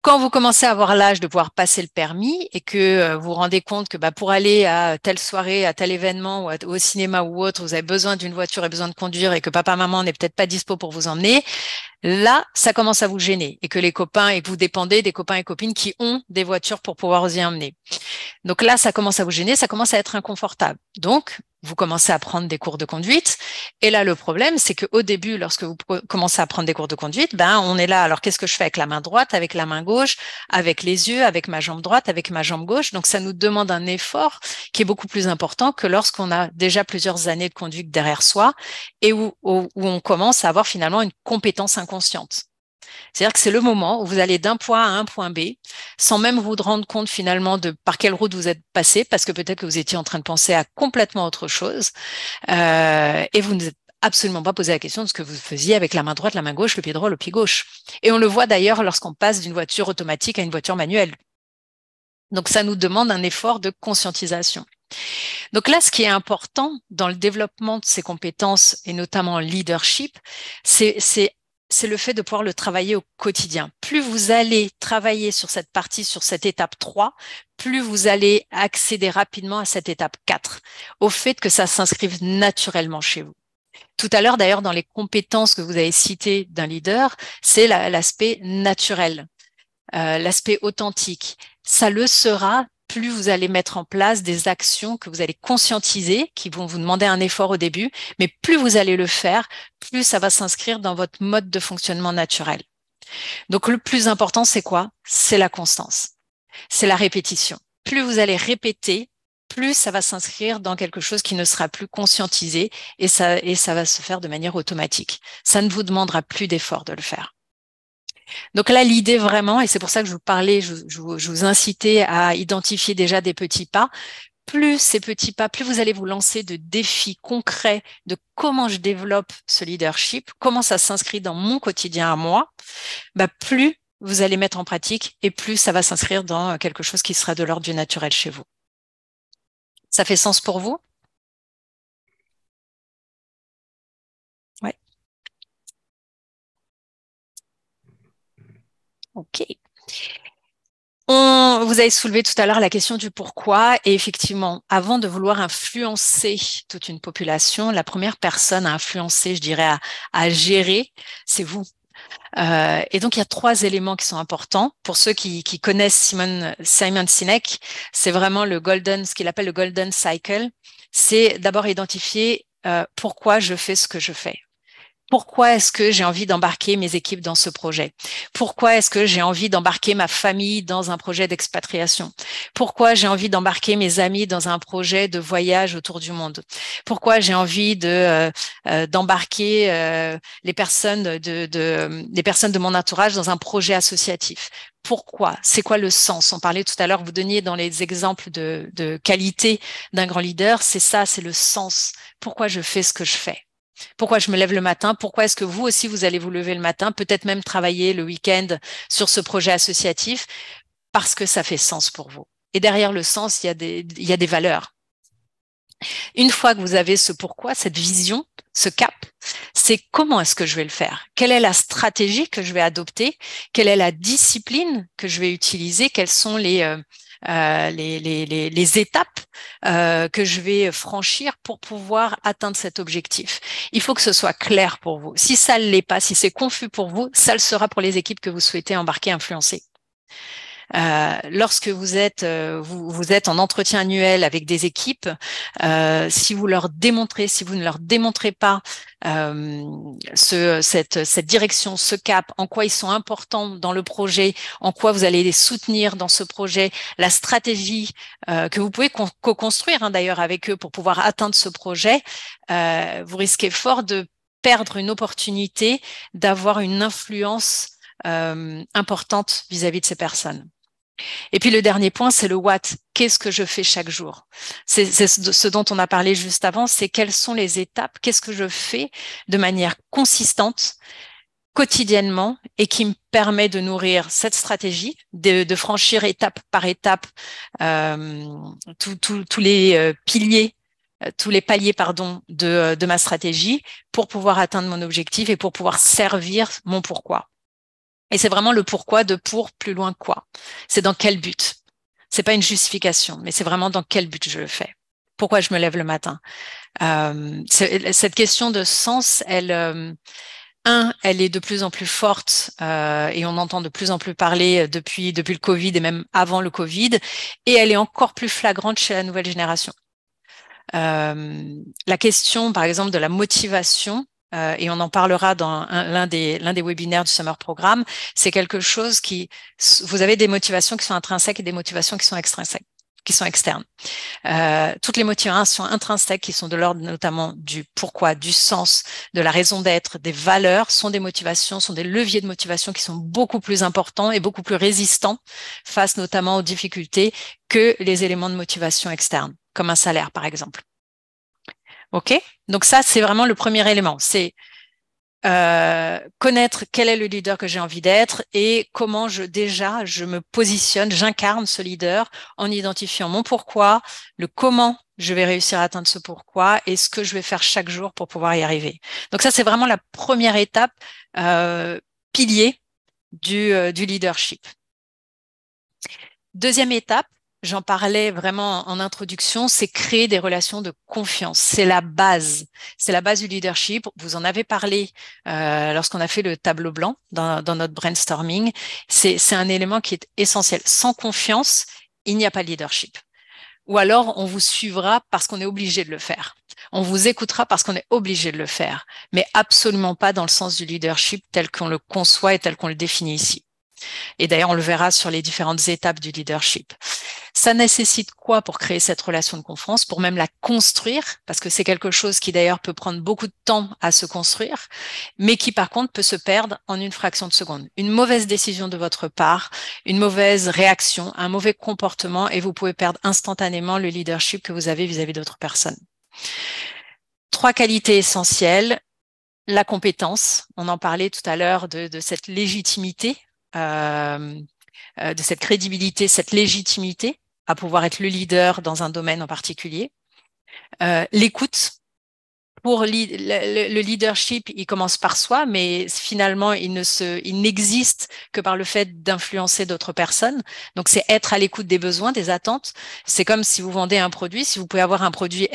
Quand vous commencez à avoir l'âge de pouvoir passer le permis et que vous vous rendez compte que pour aller à telle soirée, à tel événement ou au cinéma ou autre, vous avez besoin d'une voiture et besoin de conduire et que papa, maman n'est peut-être pas dispo pour vous emmener, là, ça commence à vous gêner et que les copains et que vous dépendez des copains et copines qui ont des voitures pour pouvoir vous y emmener. Donc là, ça commence à vous gêner, ça commence à être inconfortable. Donc, vous commencez à prendre des cours de conduite. Et là, le problème, c'est qu'au début, lorsque vous commencez à prendre des cours de conduite, on est là. Alors, qu'est-ce que je fais avec la main droite, avec la main gauche, avec les yeux, avec ma jambe droite, avec ma jambe gauche? Donc, ça nous demande un effort qui est beaucoup plus important que lorsqu'on a déjà plusieurs années de conduite derrière soi et où on commence à avoir finalement une compétence inconsciente. C'est-à-dire que c'est le moment où vous allez d'un point A à un point B, sans même vous rendre compte finalement de par quelle route vous êtes passé, parce que peut-être que vous étiez en train de penser à complètement autre chose, et vous n'êtes absolument pas posé la question de ce que vous faisiez avec la main droite, la main gauche, le pied droit, le pied gauche. Et on le voit d'ailleurs lorsqu'on passe d'une voiture automatique à une voiture manuelle. Donc ça nous demande un effort de conscientisation. Donc là, ce qui est important dans le développement de ces compétences, et notamment en leadership, c'est le fait de pouvoir le travailler au quotidien. Plus vous allez travailler sur cette partie, sur cette étape 3, plus vous allez accéder rapidement à cette étape 4, au fait que ça s'inscrive naturellement chez vous. Tout à l'heure, d'ailleurs, dans les compétences que vous avez citées d'un leader, c'est l'aspect naturel, l'aspect authentique. Ça le sera plus vous allez mettre en place des actions que vous allez conscientiser, qui vont vous demander un effort au début, mais plus vous allez le faire, plus ça va s'inscrire dans votre mode de fonctionnement naturel. Donc le plus important, c'est quoi? C'est la constance, c'est la répétition. Plus vous allez répéter, plus ça va s'inscrire dans quelque chose qui ne sera plus conscientisé et ça va se faire de manière automatique. Ça ne vous demandera plus d'effort de le faire. Donc là, l'idée vraiment, et c'est pour ça que je vous parlais, je vous incitais à identifier déjà des petits pas. Plus ces petits pas, plus vous allez vous lancer de défis concrets de comment je développe ce leadership, comment ça s'inscrit dans mon quotidien à moi, plus vous allez mettre en pratique et plus ça va s'inscrire dans quelque chose qui sera de l'ordre du naturel chez vous. Ça fait sens pour vous? Ouais. Ok. Vous avez soulevé tout à l'heure la question du pourquoi et effectivement, avant de vouloir influencer toute une population, la première personne à influencer, je dirais, à gérer, c'est vous. Et donc, il y a 3 éléments qui sont importants. Pour ceux qui connaissent Simon Sinek, c'est vraiment ce qu'il appelle le Golden Cycle. C'est d'abord identifier pourquoi je fais ce que je fais. Pourquoi est-ce que j'ai envie d'embarquer mes équipes dans ce projet? Pourquoi est-ce que j'ai envie d'embarquer ma famille dans un projet d'expatriation? Pourquoi j'ai envie d'embarquer mes amis dans un projet de voyage autour du monde? Pourquoi j'ai envie d'embarquer les personnes de mon entourage dans un projet associatif? Pourquoi? C'est quoi le sens? On parlait tout à l'heure, vous donniez dans les exemples de qualité d'un grand leader, c'est ça, c'est le sens. Pourquoi je fais ce que je fais? Pourquoi je me lève le matin? Pourquoi est-ce que vous aussi, vous allez vous lever le matin? Peut-être même travailler le week-end sur ce projet associatif parce que ça fait sens pour vous. Et derrière le sens, il y a des valeurs. Une fois que vous avez ce pourquoi, cette vision, ce cap, c'est comment est-ce que je vais le faire? Quelle est la stratégie que je vais adopter? Quelle est la discipline que je vais utiliser? Quelles sont les étapes que je vais franchir pour pouvoir atteindre cet objectif. Il faut que ce soit clair pour vous. Si ça ne l'est pas, si c'est confus pour vous, ça le sera pour les équipes que vous souhaitez embarquer, influencer. Lorsque vous êtes en entretien annuel avec des équipes, si vous ne leur démontrez pas cette direction, ce cap, en quoi ils sont importants dans le projet, en quoi vous allez les soutenir dans ce projet, la stratégie que vous pouvez co-construire d'ailleurs avec eux pour pouvoir atteindre ce projet, vous risquez fort de perdre une opportunité d'avoir une influence importante vis-à-vis de ces personnes. Et puis le dernier point, c'est le what. Qu'est-ce que je fais chaque jour? C'est ce dont on a parlé juste avant, c'est quelles sont les étapes, qu'est-ce que je fais de manière consistante, quotidiennement, et qui me permet de nourrir cette stratégie, de franchir étape par étape tous les piliers, tous les paliers de ma stratégie pour pouvoir atteindre mon objectif et pour pouvoir servir mon pourquoi. Et c'est vraiment le pourquoi de pour plus loin quoi. C'est dans quel but. C'est pas une justification, mais c'est vraiment dans quel but je le fais. Pourquoi je me lève le matin. Cette question de sens, elle elle est de plus en plus forte et on entend de plus en plus parler depuis le Covid et même avant le Covid, et elle est encore plus flagrante chez la nouvelle génération. La question, par exemple, de la motivation, et on en parlera dans l'un des webinaires du Summer Programme, c'est quelque chose vous avez des motivations qui sont intrinsèques et des motivations qui sont extrinsèques, qui sont externes. Toutes les motivations intrinsèques qui sont de l'ordre notamment du pourquoi, du sens, de la raison d'être, des valeurs, sont des motivations, sont des leviers de motivation qui sont beaucoup plus importants et beaucoup plus résistants face notamment aux difficultés que les éléments de motivation externes, comme un salaire par exemple. Ok? Donc ça, c'est vraiment le premier élément. C'est connaître quel est le leader que j'ai envie d'être et comment je me positionne, j'incarne ce leader en identifiant mon pourquoi, le comment je vais réussir à atteindre ce pourquoi et ce que je vais faire chaque jour pour pouvoir y arriver. Donc ça, c'est vraiment la première étape, pilier du leadership. Deuxième étape, j'en parlais vraiment en introduction, c'est créer des relations de confiance. C'est la base du leadership. Vous en avez parlé lorsqu'on a fait le tableau blanc dans notre brainstorming. C'est un élément qui est essentiel. Sans confiance, il n'y a pas de leadership. Ou alors, on vous suivra parce qu'on est obligé de le faire. On vous écoutera parce qu'on est obligé de le faire, mais absolument pas dans le sens du leadership tel qu'on le conçoit et tel qu'on le définit ici. Et d'ailleurs, on le verra sur les différentes étapes du leadership. Ça nécessite quoi pour créer cette relation de confiance, pour même la construire, parce que c'est quelque chose qui d'ailleurs peut prendre beaucoup de temps à se construire, mais qui par contre peut se perdre en une fraction de seconde. Une mauvaise décision de votre part, une mauvaise réaction, un mauvais comportement, et vous pouvez perdre instantanément le leadership que vous avez vis-à-vis d'autres personnes. 3 qualités essentielles. La compétence, on en parlait tout à l'heure de cette légitimité, de cette crédibilité, cette légitimité à pouvoir être le leader dans un domaine en particulier. L'écoute. Pour le leadership, il commence par soi, mais finalement, il n'existe que par le fait d'influencer d'autres personnes. Donc, c'est être à l'écoute des besoins, des attentes. C'est comme si vous vendez un produit, si vous pouvez avoir un produit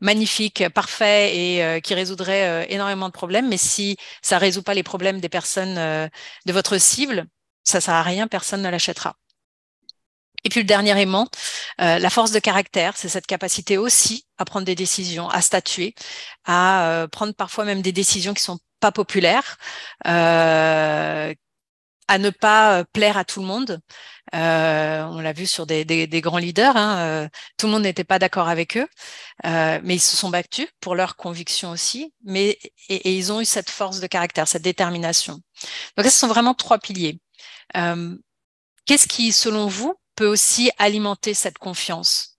magnifique, parfait et qui résoudrait énormément de problèmes, mais si ça résout pas les problèmes des personnes de votre cible, ça sert à rien, personne ne l'achètera. Et puis le dernier élément, la force de caractère, c'est cette capacité aussi à prendre des décisions, à statuer, à prendre parfois même des décisions qui sont pas populaires, à ne pas plaire à tout le monde. On l'a vu sur des grands leaders, hein, tout le monde n'était pas d'accord avec eux, mais ils se sont battus pour leurs convictions aussi, et ils ont eu cette force de caractère, cette détermination. Donc ce sont vraiment 3 piliers. Qu'est-ce qui, selon vous, peut aussi alimenter cette confiance?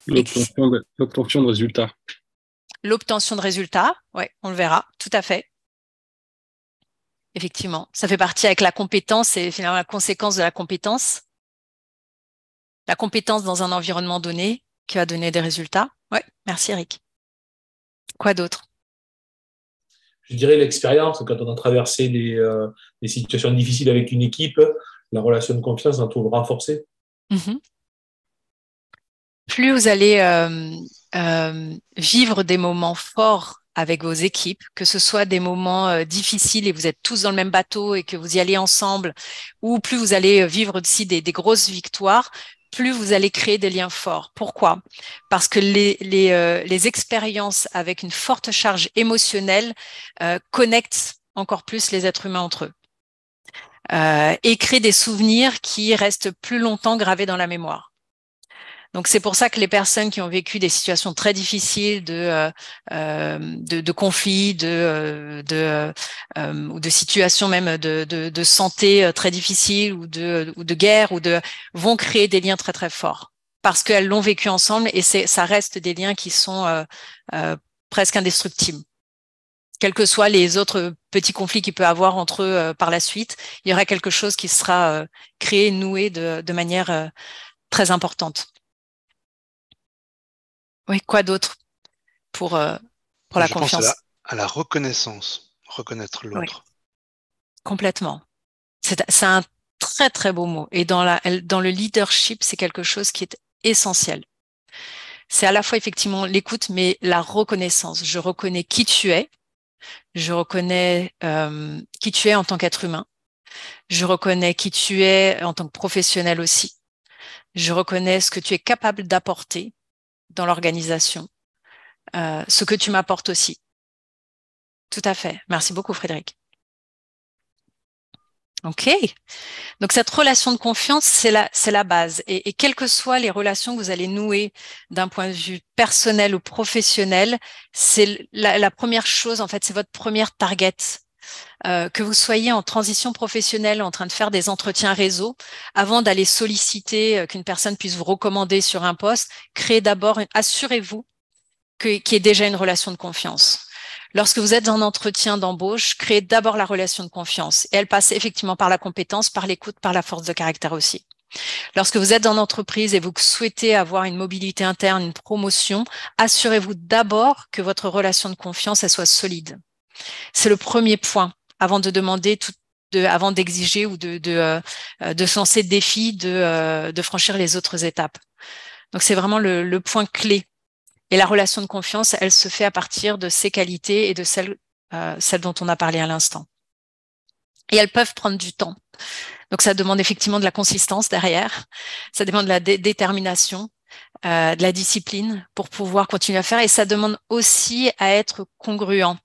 L'obtention de résultats. L'obtention de résultats, oui, on le verra, tout à fait. Effectivement, ça fait partie avec la compétence et finalement la conséquence de la compétence. La compétence dans un environnement donné qui va donner des résultats. Oui, merci Eric. Quoi d'autre? Je dirais l'expérience, quand on a traversé des situations difficiles avec une équipe, la relation de confiance, on la trouve renforcée. Mm-hmm. Plus vous allez vivre des moments forts avec vos équipes, que ce soit des moments difficiles et vous êtes tous dans le même bateau et que vous y allez ensemble, ou plus vous allez vivre aussi des grosses victoires, plus vous allez créer des liens forts. Pourquoi? Parce que les expériences avec une forte charge émotionnelle connectent encore plus les êtres humains entre eux et créent des souvenirs qui restent plus longtemps gravés dans la mémoire. Donc c'est pour ça que les personnes qui ont vécu des situations très difficiles de conflits, ou de situations même de santé très difficiles ou de guerre vont créer des liens très très forts parce qu'elles l'ont vécu ensemble et ça reste des liens qui sont presque indestructibles. Quels que soient les autres petits conflits qu'il peut avoir entre eux par la suite, il y aura quelque chose qui sera créé, noué de manière très importante. Oui, quoi d'autre pour la confiance? Je pense à la reconnaissance, reconnaître l'autre. Oui, complètement. C'est un très très beau mot. Et dans le leadership, c'est quelque chose qui est essentiel. C'est à la fois effectivement l'écoute, mais la reconnaissance. Je reconnais qui tu es, je reconnais qui tu es en tant qu'être humain, je reconnais qui tu es en tant que professionnel aussi, je reconnais ce que tu es capable d'apporter dans l'organisation, ce que tu m'apportes aussi. Tout à fait. Merci beaucoup, Frédéric. OK. Donc, cette relation de confiance, c'est la base. Et quelles que soient les relations que vous allez nouer d'un point de vue personnel ou professionnel, c'est la première chose, en fait, c'est votre première target. Que vous soyez en transition professionnelle, en train de faire des entretiens réseau, avant d'aller solliciter qu'une personne puisse vous recommander sur un poste, assurez-vous qu'il y ait déjà une relation de confiance. Lorsque vous êtes en entretien d'embauche, créez d'abord la relation de confiance. Et elle passe effectivement par la compétence, par l'écoute, par la force de caractère aussi. Lorsque vous êtes en entreprise et vous souhaitez avoir une mobilité interne, une promotion, assurez-vous d'abord que votre relation de confiance elle soit solide. C'est le premier point avant de demander avant d'exiger ou de se lancer le défi de franchir les autres étapes. Donc c'est vraiment le point clé. Et la relation de confiance, elle se fait à partir de ses qualités et de celles dont on a parlé à l'instant. Et elles peuvent prendre du temps. Donc ça demande effectivement de la consistance derrière, ça demande de la détermination, de la discipline pour pouvoir continuer à faire, et ça demande aussi à être congruent.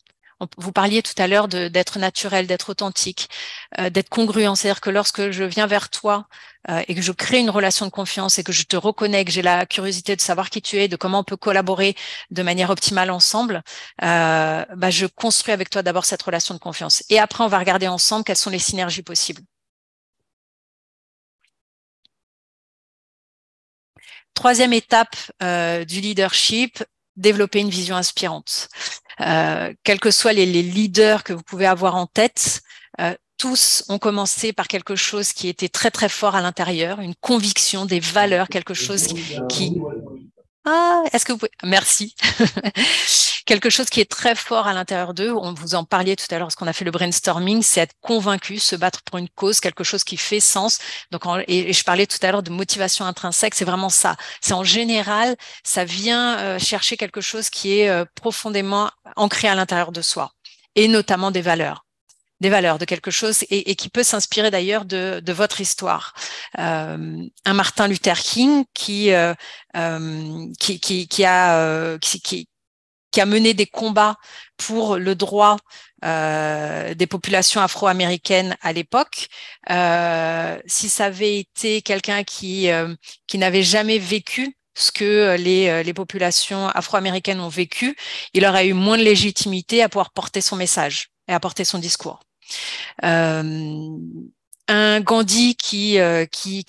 Vous parliez tout à l'heure d'être naturel, d'être authentique, d'être congruent. C'est-à-dire que lorsque je viens vers toi et que je crée une relation de confiance et que je te reconnais, que j'ai la curiosité de savoir qui tu es, de comment on peut collaborer de manière optimale ensemble, je construis avec toi d'abord cette relation de confiance. Et après, on va regarder ensemble quelles sont les synergies possibles. Troisième étape du leadership, développer une vision inspirante. Quels que soient les leaders que vous pouvez avoir en tête, tous ont commencé par quelque chose qui était très très fort à l'intérieur, une conviction, des valeurs, quelque chose qui... Ah, est-ce que vous pouvez... Merci. Quelque chose qui est très fort à l'intérieur d'eux. On vous en parliez tout à l'heure lorsqu'on a fait le brainstorming, c'est être convaincu, se battre pour une cause, quelque chose qui fait sens. Donc, et je parlais tout à l'heure de motivation intrinsèque, c'est vraiment ça. C'est en général, ça vient chercher quelque chose qui est profondément ancré à l'intérieur de soi, et notamment des valeurs de quelque chose et qui peut s'inspirer d'ailleurs de votre histoire. Un Martin Luther King qui a mené des combats pour le droit des populations afro-américaines à l'époque. Si ça avait été quelqu'un qui n'avait jamais vécu ce que les populations afro-américaines ont vécu, il aurait eu moins de légitimité à pouvoir porter son message et à porter son discours. Un Gandhi qui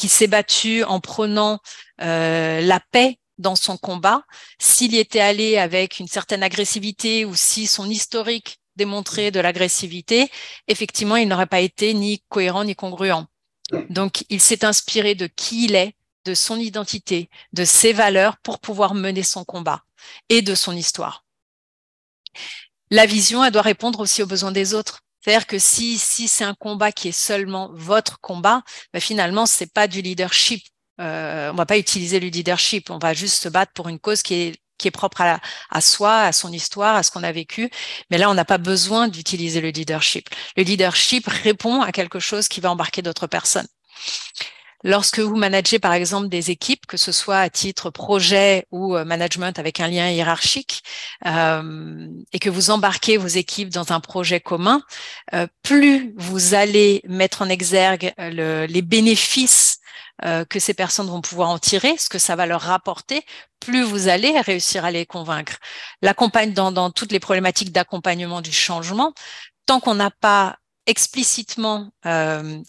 s'est battu en prônant la paix dans son combat, s'il y était allé avec une certaine agressivité ou si son historique démontrait de l'agressivité, effectivement, il n'aurait pas été ni cohérent ni congruent. Donc, il s'est inspiré de qui il est, de son identité, de ses valeurs pour pouvoir mener son combat et de son histoire. La vision, elle doit répondre aussi aux besoins des autres. C'est-à-dire que si c'est un combat qui est seulement votre combat, finalement, c'est pas du leadership. On va pas utiliser le leadership, on va juste se battre pour une cause qui est propre à soi, à son histoire, à ce qu'on a vécu. Mais là, on n'a pas besoin d'utiliser le leadership. Le leadership répond à quelque chose qui va embarquer d'autres personnes. Lorsque vous managez, par exemple, des équipes, que ce soit à titre projet ou management avec un lien hiérarchique, et que vous embarquez vos équipes dans un projet commun, plus vous allez mettre en exergue les bénéfices que ces personnes vont pouvoir en tirer, ce que ça va leur rapporter, plus vous allez réussir à les convaincre. Dans toutes les problématiques d'accompagnement du changement, tant qu'on n'a pas explicitement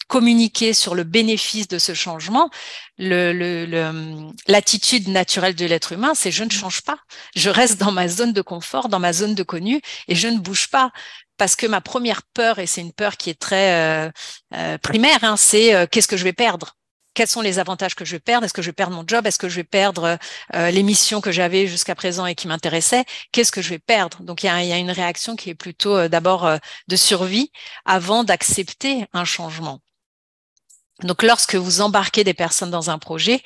communiquer sur le bénéfice de ce changement, l'attitude naturelle de l'être humain, c'est je ne change pas. Je reste dans ma zone de confort, dans ma zone de connu et je ne bouge pas. Parce que ma première peur, et c'est une peur qui est très primaire, c'est qu'est-ce que je vais perdre ? Quels sont les avantages que je vais perdre ? Est-ce que je vais perdre mon job ? Est-ce que je vais perdre les missions que j'avais jusqu'à présent et qui m'intéressaient ? Qu'est-ce que je vais perdre ? Donc, il y a une réaction qui est plutôt d'abord de survie avant d'accepter un changement. Donc, lorsque vous embarquez des personnes dans un projet,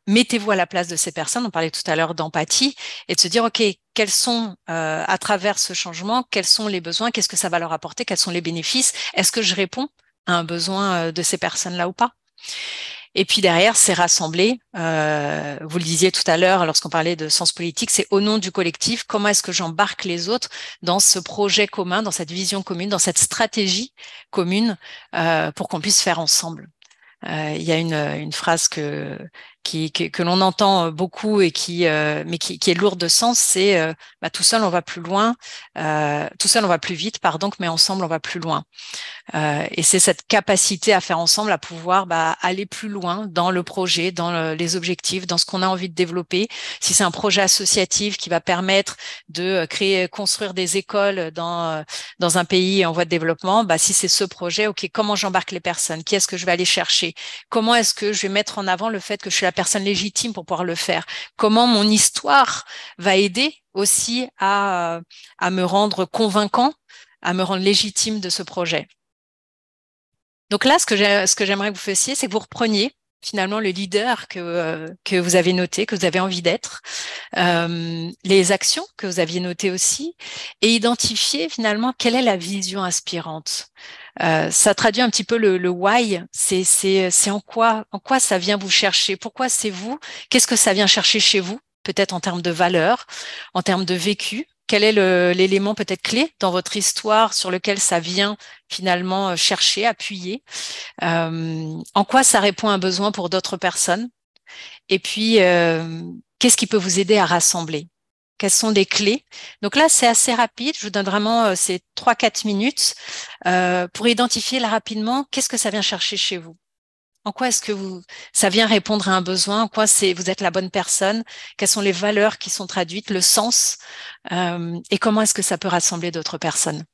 mettez-vous à la place de ces personnes. On parlait tout à l'heure d'empathie et de se dire, OK, quels sont, à travers ce changement, quels sont les besoins, qu'est-ce que ça va leur apporter, quels sont les bénéfices, est-ce que je réponds à un besoin de ces personnes-là ou pas? Et puis derrière, c'est rassembler. Vous le disiez tout à l'heure, lorsqu'on parlait de sens politique, c'est au nom du collectif. Comment est-ce que j'embarque les autres dans ce projet commun, dans cette vision commune, dans cette stratégie commune pour qu'on puisse faire ensemble. Il y a une phrase que l'on entend beaucoup et mais qui est lourde de sens, c'est tout seul on va plus loin, tout seul on va plus vite, pardon, mais ensemble on va plus loin. Et c'est cette capacité à faire ensemble, à pouvoir aller plus loin dans le projet, dans les objectifs, dans ce qu'on a envie de développer. Si c'est un projet associatif qui va permettre de construire des écoles dans un pays en voie de développement, si c'est ce projet, OK, comment j'embarque les personnes? Qui est-ce que je vais aller chercher? Comment est-ce que je vais mettre en avant le fait que je suis la personne légitime pour pouvoir le faire? Comment mon histoire va aider aussi à me rendre convaincant, à me rendre légitime de ce projet? Donc là, ce que j'aimerais que vous fassiez, c'est que vous repreniez finalement le leader que vous avez noté, que vous avez envie d'être, les actions que vous aviez notées aussi, et identifier finalement quelle est la vision inspirante. Ça traduit un petit peu le why, c'est en quoi ça vient vous chercher, pourquoi c'est vous, qu'est-ce que ça vient chercher chez vous, peut-être en termes de valeur, en termes de vécu. Quel est l'élément peut-être clé dans votre histoire sur lequel ça vient finalement chercher, appuyer? En quoi ça répond à un besoin pour d'autres personnes? Et puis, qu'est-ce qui peut vous aider à rassembler? Quelles sont des clés? Donc là, c'est assez rapide. Je vous donne vraiment ces 3-4 minutes pour identifier là rapidement qu'est-ce que ça vient chercher chez vous. En quoi est-ce que ça vient répondre à un besoin? En quoi vous êtes la bonne personne? Quelles sont les valeurs qui sont traduites, le sens? Et comment est-ce que ça peut rassembler d'autres personnes?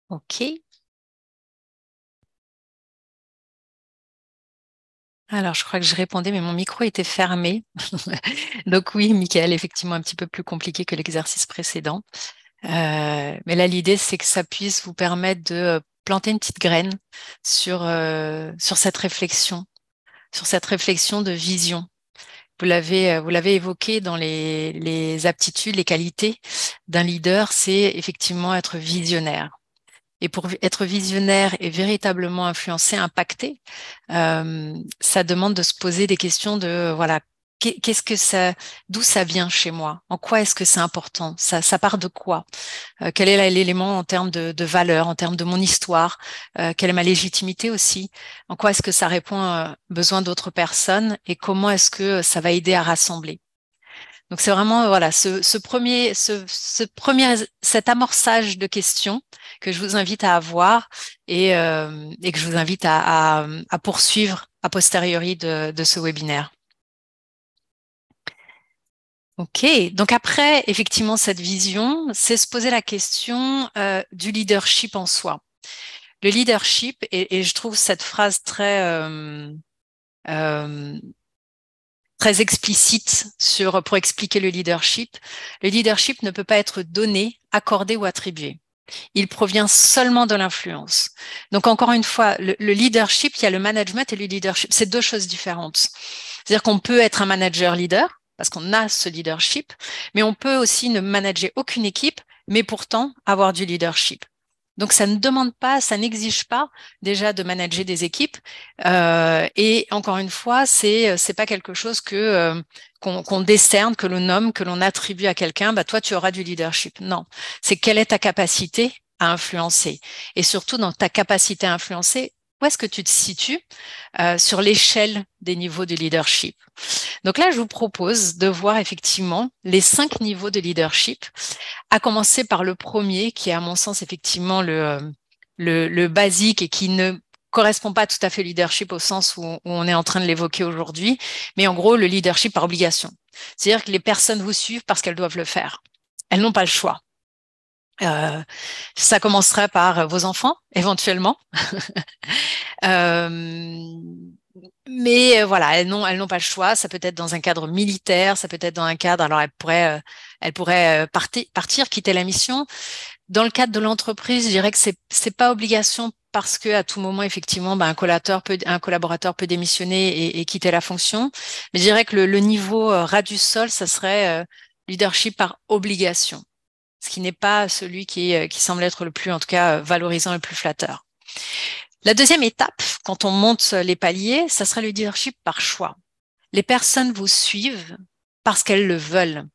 OK. Alors, je crois que je répondais, mais mon micro était fermé. Donc oui, Michael, effectivement, un petit peu plus compliqué que l'exercice précédent. Mais là, l'idée, c'est que ça puisse vous permettre de planter une petite graine sur cette réflexion de vision. Vous l'avez évoqué dans les aptitudes, les qualités d'un leader, c'est effectivement être visionnaire. Et pour être visionnaire et véritablement influencer, impacter, ça demande de se poser des questions de voilà, d'où ça vient chez moi? En quoi est-ce que c'est important? Ça part de quoi? Quel est l'élément en termes de valeur, en termes de mon histoire? Quelle est ma légitimité aussi? En quoi est-ce que ça répond à besoin d'autres personnes? Et comment est-ce que ça va aider à rassembler? Donc c'est vraiment voilà cet amorçage de questions que je vous invite à avoir et que je vous invite à poursuivre a posteriori de ce webinaire. Ok, donc après effectivement cette vision, c'est se poser la question du leadership en soi. Le leadership, et je trouve cette phrase très explicite pour expliquer le leadership. Le leadership ne peut pas être donné, accordé ou attribué. Il provient seulement de l'influence. Donc encore une fois, le leadership, il y a le management et le leadership, c'est deux choses différentes. C'est-à-dire qu'on peut être un manager leader, parce qu'on a ce leadership, mais on peut aussi ne manager aucune équipe, mais pourtant avoir du leadership. Donc, ça ne demande pas, ça n'exige pas déjà de manager des équipes. Et encore une fois, c'est pas quelque chose qu'on décerne, que l'on nomme, que l'on attribue à quelqu'un. Bah, toi, tu auras du leadership. Non, c'est quelle est ta capacité à influencer. Et surtout, dans ta capacité à influencer, où est-ce que tu te situes sur l'échelle des niveaux de leadership? Donc là, je vous propose de voir effectivement les 5 niveaux de leadership, à commencer par le premier, qui est à mon sens effectivement le basique et qui ne correspond pas tout à fait au leadership au sens où on est en train de l'évoquer aujourd'hui, mais en gros le leadership par obligation. C'est-à-dire que les personnes vous suivent parce qu'elles doivent le faire. Elles n'ont pas le choix. Ça commencerait par vos enfants, éventuellement. Mais voilà, elles n'ont pas le choix. Ça peut être dans un cadre militaire, ça peut être dans un cadre. Alors elles pourraient partir, quitter la mission. Dans le cadre de l'entreprise, je dirais que c'est pas obligation parce que à tout moment, effectivement, un collaborateur peut démissionner et quitter la fonction. Mais je dirais que le niveau ras du sol, ça serait leadership par obligation, ce qui n'est pas celui qui semble être le plus, en tout cas, valorisant, le plus flatteur. La deuxième étape, quand on monte les paliers, ça sera le leadership par choix. Les personnes vous suivent parce qu'elles le veulent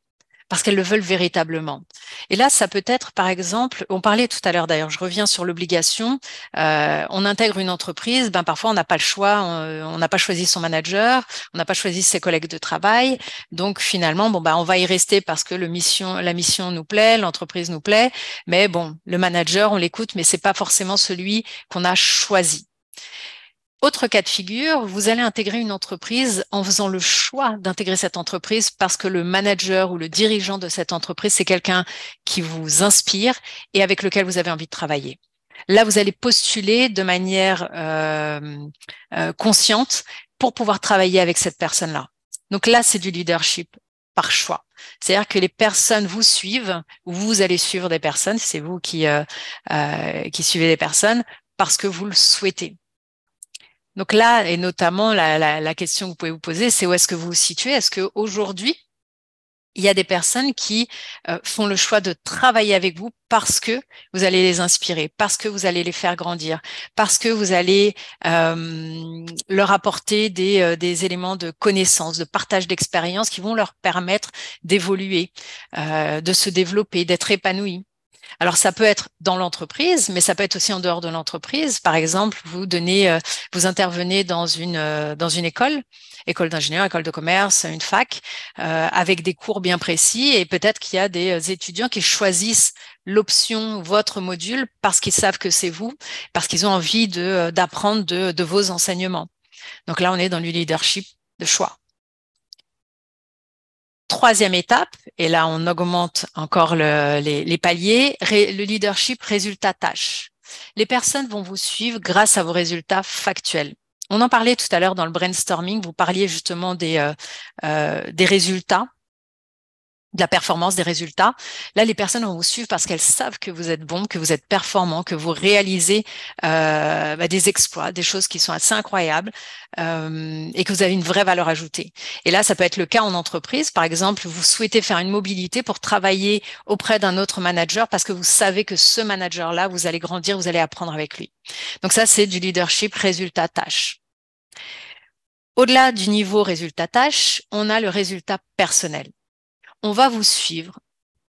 véritablement. Et là, ça peut être, par exemple, on parlait tout à l'heure d'ailleurs, je reviens sur l'obligation, on intègre une entreprise, parfois on n'a pas le choix, on n'a pas choisi son manager, on n'a pas choisi ses collègues de travail, donc finalement, on va y rester parce que la mission nous plaît, l'entreprise nous plaît, mais le manager, on l'écoute, mais c'est pas forcément celui qu'on a choisi. Autre cas de figure, vous allez intégrer une entreprise en faisant le choix d'intégrer cette entreprise parce que le manager ou le dirigeant de cette entreprise, c'est quelqu'un qui vous inspire et avec lequel vous avez envie de travailler. Là, vous allez postuler de manière consciente pour pouvoir travailler avec cette personne-là. Donc là, c'est du leadership par choix. C'est-à-dire que les personnes vous suivent ou vous allez suivre des personnes, c'est vous qui suivez des personnes parce que vous le souhaitez. Donc là, et notamment la question que vous pouvez vous poser, c'est où est-ce que vous vous situez? Est-ce qu'aujourd'hui, il y a des personnes qui font le choix de travailler avec vous parce que vous allez les inspirer, parce que vous allez les faire grandir, parce que vous allez leur apporter des éléments de connaissance, de partage d'expérience qui vont leur permettre d'évoluer, de se développer, d'être épanouis. Alors, ça peut être dans l'entreprise, mais ça peut être aussi en dehors de l'entreprise. Par exemple, vous intervenez dans une école d'ingénieur, école de commerce, une fac, avec des cours bien précis, et peut-être qu'il y a des étudiants qui choisissent l'option, votre module, parce qu'ils savent que c'est vous, parce qu'ils ont envie d'apprendre de vos enseignements. Donc là, on est dans le leadership de choix. Troisième étape, et là on augmente encore les paliers, le leadership résultat-tâche. les personnes vont vous suivre grâce à vos résultats factuels. On en parlait tout à l'heure dans le brainstorming, vous parliez justement des résultats, de la performance, des résultats. Là, les personnes vont vous suivre parce qu'elles savent que vous êtes bon, que vous êtes performant, que vous réalisez des exploits, des choses qui sont assez incroyables et que vous avez une vraie valeur ajoutée. Et là, ça peut être le cas en entreprise. Par exemple, vous souhaitez faire une mobilité pour travailler auprès d'un autre manager parce que vous savez que ce manager-là, vous allez grandir, vous allez apprendre avec lui. Donc ça, c'est du leadership résultat-tâche. Au-delà du niveau résultat-tâche, on a le résultat personnel. On va vous suivre,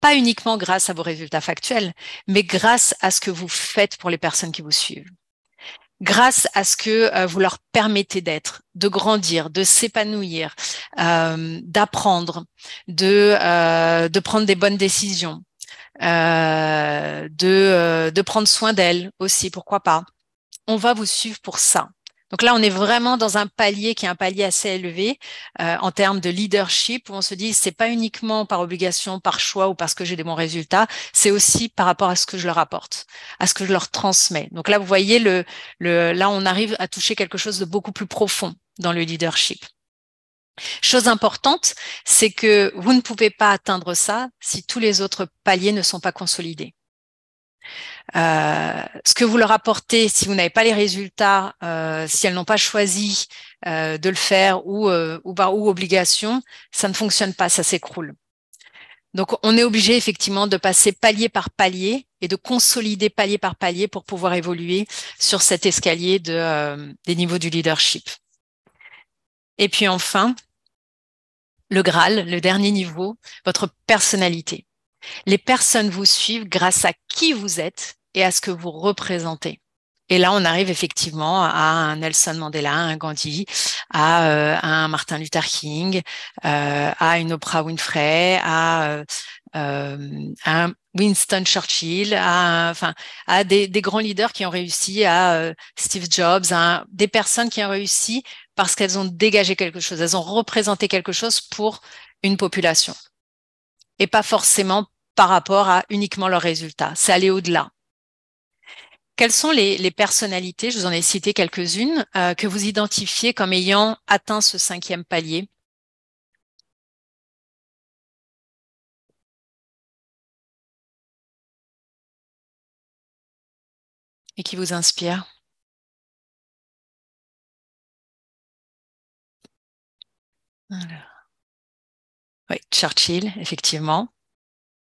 pas uniquement grâce à vos résultats factuels, mais grâce à ce que vous faites pour les personnes qui vous suivent. Grâce à ce que vous leur permettez d'être, de grandir, de s'épanouir, d'apprendre, de prendre des bonnes décisions, de prendre soin d'elles aussi, pourquoi pas. On va vous suivre pour ça. Donc là, on est vraiment dans un palier qui est un palier assez élevé en termes de leadership, où on se dit c'est pas uniquement par obligation, par choix ou parce que j'ai des bons résultats, c'est aussi par rapport à ce que je leur apporte, à ce que je leur transmets. Donc là, vous voyez, là, on arrive à toucher quelque chose de beaucoup plus profond dans le leadership. Chose importante, c'est que vous ne pouvez pas atteindre ça si tous les autres paliers ne sont pas consolidés. Ce que vous leur apportez, si vous n'avez pas les résultats, si elles n'ont pas choisi de le faire ou obligation, ça ne fonctionne pas, ça s'écroule. Donc, on est obligé effectivement de passer palier par palier et de consolider palier par palier pour pouvoir évoluer sur cet escalier des niveaux du leadership. Et puis enfin, le Graal, le dernier niveau, votre personnalité. Les personnes vous suivent grâce à qui vous êtes et à ce que vous représentez. Et là, on arrive effectivement à un Nelson Mandela, à un Gandhi, à un Martin Luther King, à une Oprah Winfrey, à un Winston Churchill, à des grands leaders qui ont réussi, à Steve Jobs, à des personnes qui ont réussi parce qu'elles ont dégagé quelque chose, elles ont représenté quelque chose pour une population. Et pas forcément par rapport à uniquement leurs résultats. C'est aller au-delà. Quelles sont les personnalités, je vous en ai cité quelques-unes, que vous identifiez comme ayant atteint ce 5e palier? Et qui vous inspirent? Alors. Oui, Churchill, effectivement.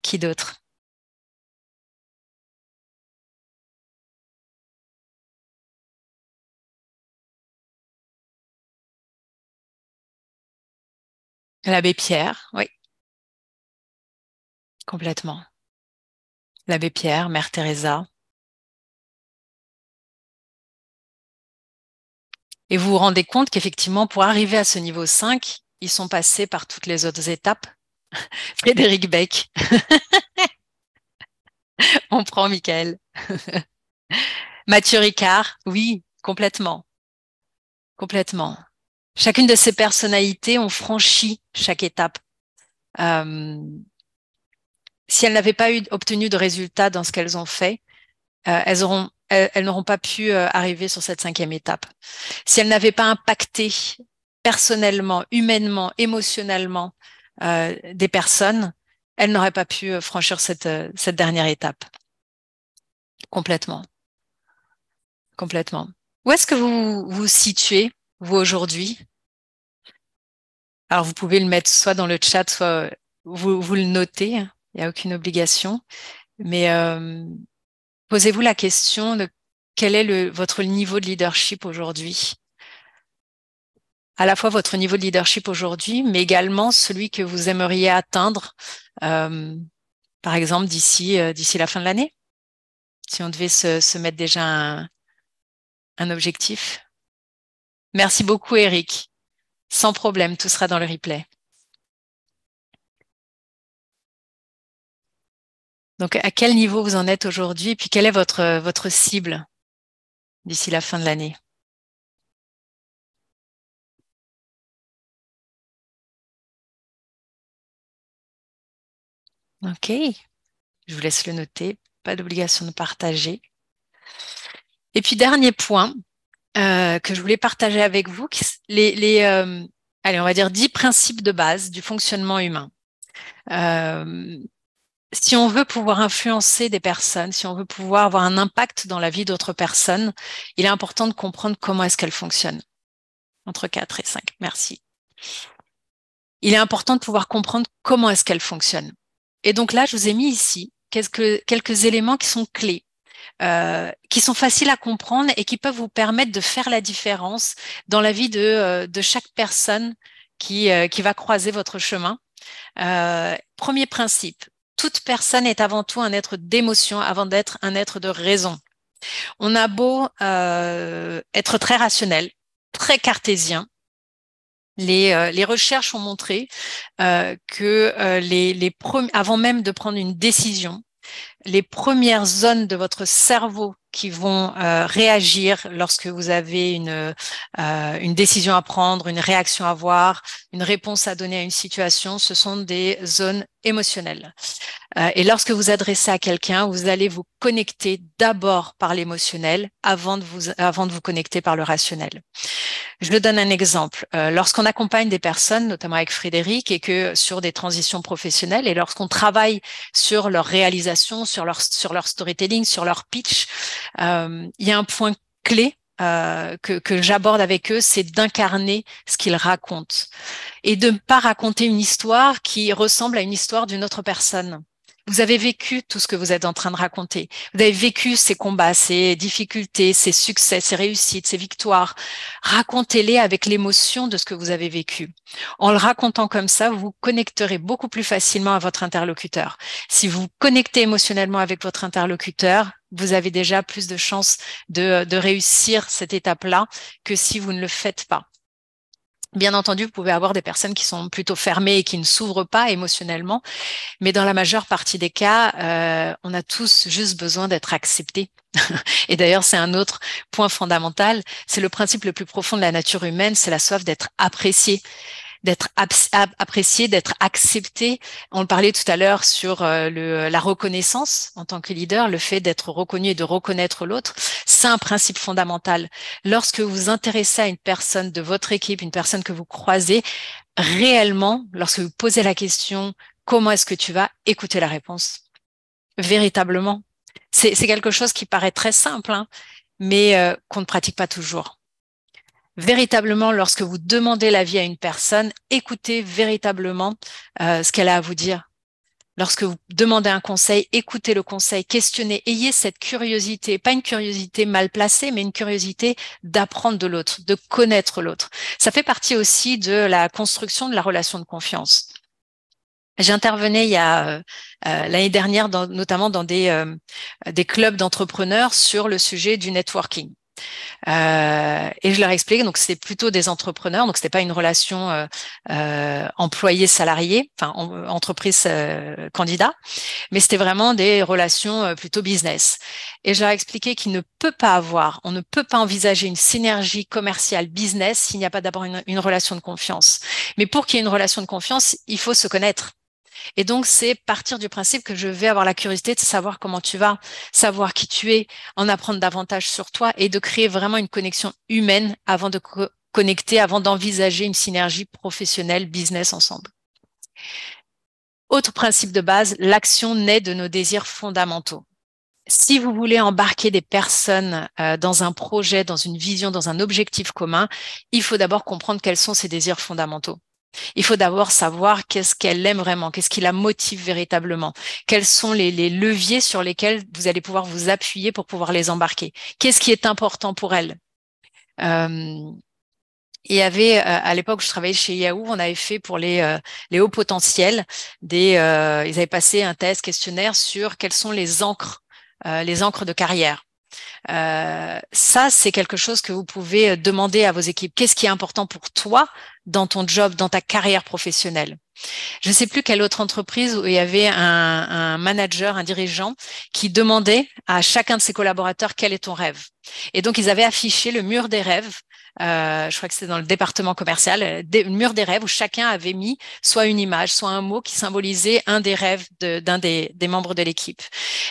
Qui d'autre? L'abbé Pierre, oui. Complètement. L'abbé Pierre, Mère Teresa. Et vous vous rendez compte qu'effectivement, pour arriver à ce niveau 5, ils sont passés par toutes les autres étapes. Frédéric Beck. On prend Michael. Mathieu Ricard, oui, complètement. Complètement. Chacune de ces personnalités ont franchi chaque étape. Si elles n'avaient pas obtenu de résultats dans ce qu'elles ont fait, elles n'auront pas pu arriver sur cette 5e étape. Si elles n'avaient pas impacté personnellement, humainement, émotionnellement des personnes, elles n'auraient pas pu franchir cette dernière étape. Complètement. Complètement. Où est-ce que vous vous situez, vous, aujourd'hui? Alors, vous pouvez le mettre soit dans le chat, soit vous le notez. Il n'y a aucune obligation. Mais posez-vous la question de quel est votre niveau de leadership aujourd'hui? À la fois votre niveau de leadership aujourd'hui, mais également celui que vous aimeriez atteindre, par exemple, d'ici la fin de l'année, si on devait se mettre déjà un objectif. Merci beaucoup, Eric. Sans problème, tout sera dans le replay. Donc, à quel niveau vous en êtes aujourd'hui? Et puis, quelle est votre cible d'ici la fin de l'année? Ok, je vous laisse le noter. Pas d'obligation de partager. Et puis, dernier point que je voulais partager avec vous, allez, on va dire 10 principes de base du fonctionnement humain. Si on veut pouvoir influencer des personnes, si on veut pouvoir avoir un impact dans la vie d'autres personnes, il est important de comprendre comment est-ce qu'elles fonctionnent. Entre 4 et 5, merci. Il est important de pouvoir comprendre comment est-ce qu'elles fonctionnent. Et donc là, je vous ai mis ici quelques éléments qui sont clés, qui sont faciles à comprendre et qui peuvent vous permettre de faire la différence dans la vie de chaque personne qui va croiser votre chemin. Premier principe, toute personne est avant tout un être d'émotion avant d'être un être de raison. On a beau être très rationnel, très cartésien. Les recherches ont montré que avant même de prendre une décision, les premières zones de votre cerveau qui vont réagir lorsque vous avez une décision à prendre, une réaction à avoir, une réponse à donner à une situation, ce sont des zones émotionnelles. Et lorsque vous adressez à quelqu'un, vous allez vous connecter d'abord par l'émotionnel avant de vous connecter par le rationnel. Je donne un exemple. Lorsqu'on accompagne des personnes, notamment avec Frédéric, et que sur des transitions professionnelles, et lorsqu'on travaille sur leur réalisation, sur leur storytelling, sur leur pitch, il y a un point clé que j'aborde avec eux, c'est d'incarner ce qu'ils racontent et de ne pas raconter une histoire qui ressemble à une histoire d'une autre personne. Vous avez vécu tout ce que vous êtes en train de raconter. Vous avez vécu ces combats, ces difficultés, ces succès, ces réussites, ces victoires. Racontez-les avec l'émotion de ce que vous avez vécu. En le racontant comme ça, vous vous connecterez beaucoup plus facilement à votre interlocuteur. Si vous vous connectez émotionnellement avec votre interlocuteur, vous avez déjà plus de chances de réussir cette étape-là que si vous ne le faites pas. Bien entendu, vous pouvez avoir des personnes qui sont plutôt fermées et qui ne s'ouvrent pas émotionnellement, mais dans la majeure partie des cas, on a tous juste besoin d'être acceptés. Et d'ailleurs, c'est un autre point fondamental, c'est le principe le plus profond de la nature humaine, c'est la soif d'être apprécié. D'être apprécié, d'être accepté. On le parlait tout à l'heure sur la reconnaissance en tant que leader, le fait d'être reconnu et de reconnaître l'autre, c'est un principe fondamental. Lorsque vous vous intéressez à une personne de votre équipe, une personne que vous croisez, réellement, lorsque vous posez la question « Comment est-ce que tu vas ?», écoutez la réponse. Véritablement. C'est quelque chose qui paraît très simple, hein, mais qu'on ne pratique pas toujours. Véritablement, lorsque vous demandez l'avis à une personne, écoutez véritablement ce qu'elle a à vous dire. Lorsque vous demandez un conseil, écoutez le conseil, questionnez, ayez cette curiosité, pas une curiosité mal placée, mais une curiosité d'apprendre de l'autre, de connaître l'autre. Ça fait partie aussi de la construction de la relation de confiance. J'intervenais il y a l'année dernière, notamment dans des clubs d'entrepreneurs sur le sujet du networking. Et je leur expliquais, donc c'est plutôt des entrepreneurs, donc c'était pas une relation employé-salarié, enfin entreprise-candidat, mais c'était vraiment des relations plutôt business. Et je leur expliquais on ne peut pas envisager une synergie commerciale business s'il n'y a pas d'abord une relation de confiance. Mais pour qu'il y ait une relation de confiance, il faut se connaître. Et donc, c'est partir du principe que je vais avoir la curiosité de savoir comment tu vas, savoir qui tu es, en apprendre davantage sur toi et de créer vraiment une connexion humaine avant de connecter, avant d'envisager une synergie professionnelle, business ensemble. Autre principe de base, l'action naît de nos désirs fondamentaux. Si vous voulez embarquer des personnes dans un projet, dans une vision, dans un objectif commun, il faut d'abord comprendre quels sont ces désirs fondamentaux. Il faut d'abord savoir qu'est-ce qu'elle aime vraiment, qu'est-ce qui la motive véritablement, quels sont les leviers sur lesquels vous allez pouvoir vous appuyer pour pouvoir les embarquer, qu'est-ce qui est important pour elle. Il y avait, à l'époque où je travaillais chez Yahoo, on avait fait pour les hauts potentiels, ils avaient passé un test questionnaire sur quelles sont les ancres de carrière. Ça, c'est quelque chose que vous pouvez demander à vos équipes. Qu'est-ce qui est important pour toi dans ton job, dans ta carrière professionnelle? Je ne sais plus quelle autre entreprise où il y avait un manager, un dirigeant qui demandait à chacun de ses collaborateurs quel est ton rêve. Et donc, ils avaient affiché le mur des rêves. Je crois que c'était dans le département commercial, le mur des rêves où chacun avait mis soit une image, soit un mot qui symbolisait un des rêves d'un des membres de l'équipe.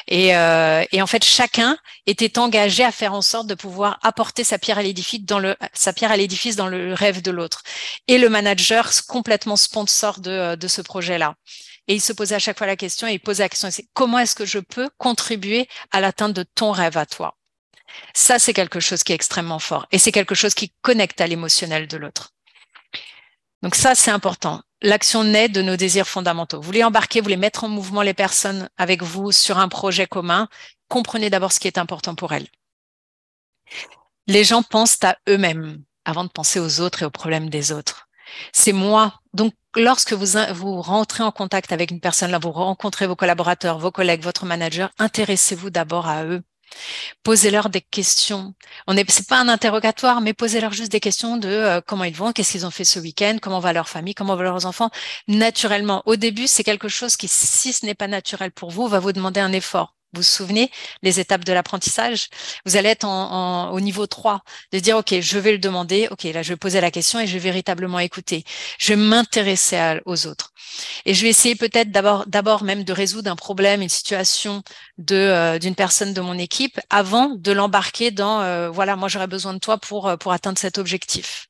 Et en fait, chacun était engagé à faire en sorte de pouvoir apporter sa pierre à l'édifice dans le rêve de l'autre. Et le manager complètement sponsor de ce projet-là. Et il se posait à chaque fois la question, et il posait la question, c'est comment est-ce que je peux contribuer à l'atteinte de ton rêve à toi? Ça, c'est quelque chose qui est extrêmement fort et c'est quelque chose qui connecte à l'émotionnel de l'autre. Donc ça, c'est important. L'action naît de nos désirs fondamentaux. Vous voulez embarquer, vous voulez mettre en mouvement les personnes avec vous sur un projet commun, comprenez d'abord ce qui est important pour elles. Les gens pensent à eux-mêmes avant de penser aux autres et aux problèmes des autres. C'est moi. Donc, lorsque vous rentrez en contact avec une personne, là, vous rencontrez vos collaborateurs, vos collègues, votre manager, intéressez-vous d'abord à eux. Posez-leur des questions. C'est pas un interrogatoire, mais posez-leur juste des questions de comment ils vont, qu'est-ce qu'ils ont fait ce week-end, comment va leur famille, comment vont leurs enfants. Naturellement, au début, c'est quelque chose qui, si ce n'est pas naturel pour vous, va vous demander un effort. Vous vous souvenez, les étapes de l'apprentissage? Vous allez être au niveau 3, de dire, OK, je vais le demander, OK, là, je vais poser la question et je vais véritablement écouter. Je vais m'intéresser aux autres. Et je vais essayer peut-être d'abord même de résoudre un problème, une situation d'une personne de mon équipe avant de l'embarquer dans, voilà, moi, j'aurais besoin de toi pour atteindre cet objectif.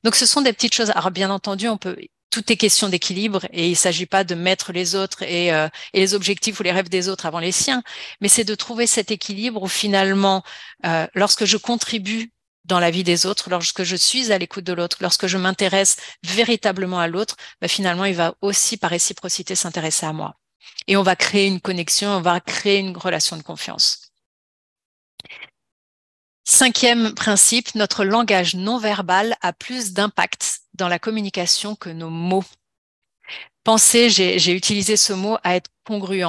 Donc, ce sont des petites choses. Alors, bien entendu, tout est question d'équilibre et il ne s'agit pas de mettre les autres et les objectifs ou les rêves des autres avant les siens, mais c'est de trouver cet équilibre où finalement, lorsque je contribue dans la vie des autres, lorsque je suis à l'écoute de l'autre, lorsque je m'intéresse véritablement à l'autre, finalement, il va aussi par réciprocité s'intéresser à moi. Et on va créer une connexion, on va créer une relation de confiance. 5e principe, notre langage non verbal a plus d'impact dans la communication que nos mots. Pensez, j'ai utilisé ce mot, à être congruent,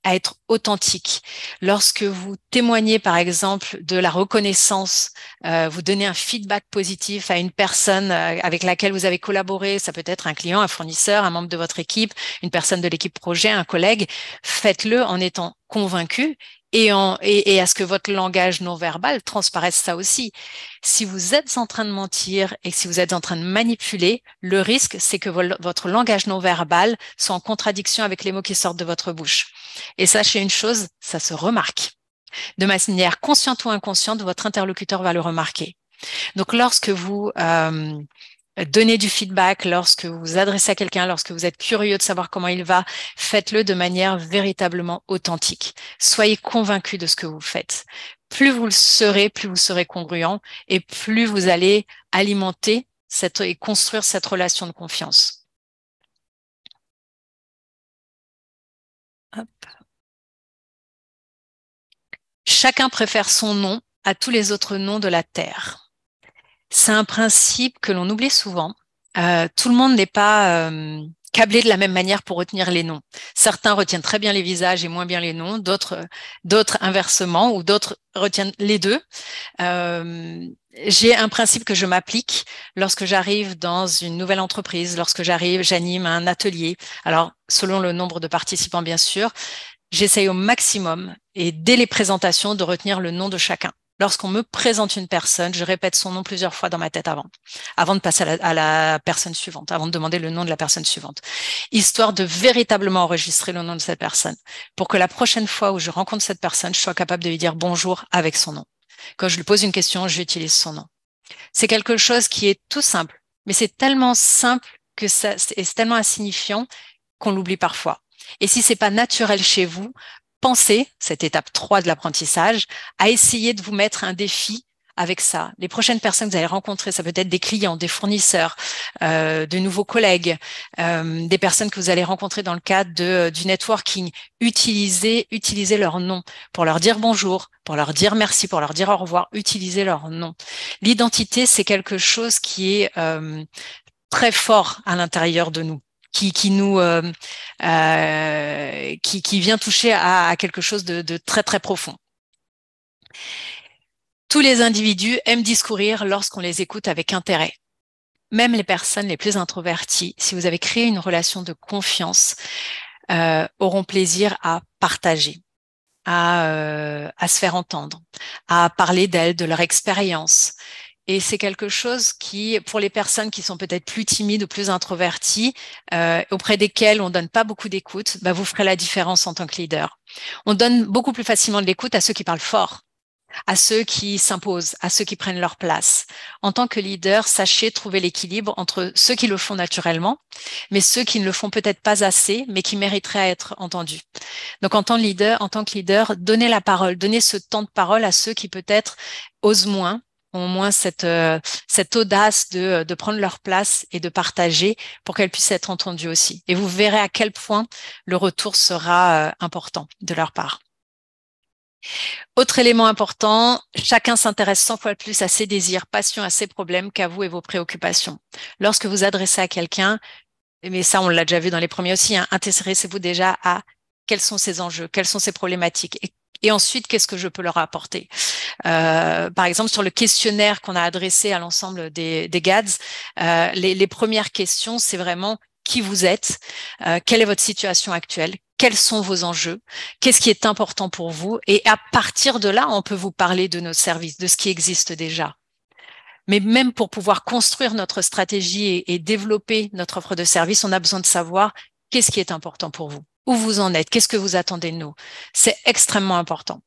à être authentique. Lorsque vous témoignez, par exemple, de la reconnaissance, vous donnez un feedback positif à une personne avec laquelle vous avez collaboré, ça peut être un client, un fournisseur, un membre de votre équipe, une personne de l'équipe projet, un collègue, faites-le en étant convaincu et à ce que votre langage non verbal transparaisse ça aussi. Si vous êtes en train de mentir et si vous êtes en train de manipuler, le risque, c'est que votre langage non verbal soit en contradiction avec les mots qui sortent de votre bouche. Et sachez une chose, ça se remarque. De manière consciente ou inconsciente, votre interlocuteur va le remarquer. Donc, lorsque vous donnez du feedback, lorsque vous vous adressez à quelqu'un, lorsque vous êtes curieux de savoir comment il va, faites-le de manière véritablement authentique. Soyez convaincu de ce que vous faites. Plus vous le serez, plus vous serez congruent et plus vous allez alimenter et construire cette relation de confiance. Hop. Chacun préfère son nom à tous les autres noms de la Terre. C'est un principe que l'on oublie souvent. Tout le monde n'est pas câblé de la même manière pour retenir les noms. Certains retiennent très bien les visages et moins bien les noms, d'autres inversement, ou d'autres retiennent les deux. J'ai un principe que je m'applique lorsque j'arrive dans une nouvelle entreprise, lorsque j'anime un atelier. Alors, selon le nombre de participants, bien sûr, j'essaye au maximum, et dès les présentations, de retenir le nom de chacun. Lorsqu'on me présente une personne, je répète son nom plusieurs fois dans ma tête avant de passer à la personne suivante, avant de demander le nom de la personne suivante, histoire de véritablement enregistrer le nom de cette personne, pour que la prochaine fois où je rencontre cette personne, je sois capable de lui dire bonjour avec son nom. Quand je lui pose une question, j'utilise son nom. C'est quelque chose qui est tout simple, mais c'est tellement simple que c'est tellement insignifiant qu'on l'oublie parfois. Et si c'est pas naturel chez vous, pensez, cette étape 3 de l'apprentissage, à essayer de vous mettre un défi avec ça. Les prochaines personnes que vous allez rencontrer, ça peut être des clients, des fournisseurs, de nouveaux collègues, des personnes que vous allez rencontrer dans le cadre du networking. Utilisez leur nom pour leur dire bonjour, pour leur dire merci, pour leur dire au revoir. Utilisez leur nom. L'identité, c'est quelque chose qui est très fort à l'intérieur de nous. Qui vient toucher à quelque chose de très très profond. Tous les individus aiment discourir lorsqu'on les écoute avec intérêt. même les personnes les plus introverties, si vous avez créé une relation de confiance, auront plaisir à partager, à se faire entendre, à parler d'elles, de leur expérience. Et c'est quelque chose qui, pour les personnes qui sont peut-être plus timides ou plus introverties, auprès desquelles on donne pas beaucoup d'écoute, bah, vous ferez la différence en tant que leader. On donne beaucoup plus facilement de l'écoute à ceux qui parlent fort, à ceux qui s'imposent, à ceux qui prennent leur place. En tant que leader, sachez trouver l'équilibre entre ceux qui le font naturellement, mais ceux qui ne le font peut-être pas assez, mais qui mériteraient à être entendus. Donc, en tant que leader, donnez la parole, donnez ce temps de parole à ceux qui peut-être osent moins, ont moins cette audace de prendre leur place et de partager pour qu'elles puissent être entendues aussi. Et vous verrez à quel point le retour sera important de leur part. Autre élément important, chacun s'intéresse 100 fois plus à ses désirs, passions, à ses problèmes qu'à vous et vos préoccupations. Lorsque vous adressez à quelqu'un, mais ça on l'a déjà vu dans les premiers aussi, hein, intéressez-vous déjà à quels sont ses enjeux, quelles sont ses problématiques et ensuite qu'est-ce que je peux leur apporter. Par exemple, sur le questionnaire qu'on a adressé à l'ensemble des GADS, les premières questions, c'est vraiment qui vous êtes, quelle est votre situation actuelle, quels sont vos enjeux, qu'est-ce qui est important pour vous, et à partir de là, on peut vous parler de nos services, de ce qui existe déjà. Mais même pour pouvoir construire notre stratégie et développer notre offre de service, on a besoin de savoir qu'est-ce qui est important pour vous, où vous en êtes, qu'est-ce que vous attendez de nous. C'est extrêmement important.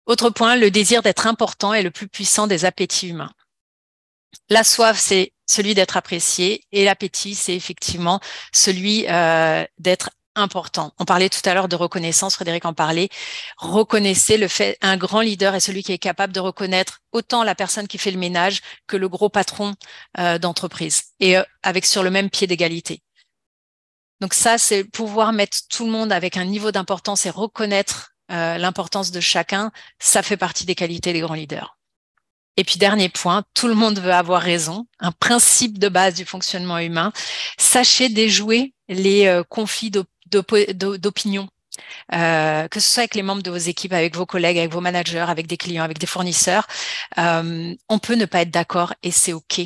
Autre point, le désir d'être important est le plus puissant des appétits humains. La soif, c'est celui d'être apprécié, et l'appétit, c'est effectivement celui d'être important. On parlait tout à l'heure de reconnaissance, Frédéric en parlait. Reconnaissez le fait, un grand leader est celui qui est capable de reconnaître autant la personne qui fait le ménage que le gros patron d'entreprise, et avec sur le même pied d'égalité. Donc ça, c'est pouvoir mettre tout le monde avec un niveau d'importance et reconnaître l'importance de chacun, ça fait partie des qualités des grands leaders. Et puis dernier point, tout le monde veut avoir raison, un principe de base du fonctionnement humain. Sachez déjouer les conflits d'opinion, que ce soit avec les membres de vos équipes, avec vos collègues, avec vos managers, avec des clients, avec des fournisseurs. On peut ne pas être d'accord et c'est OK.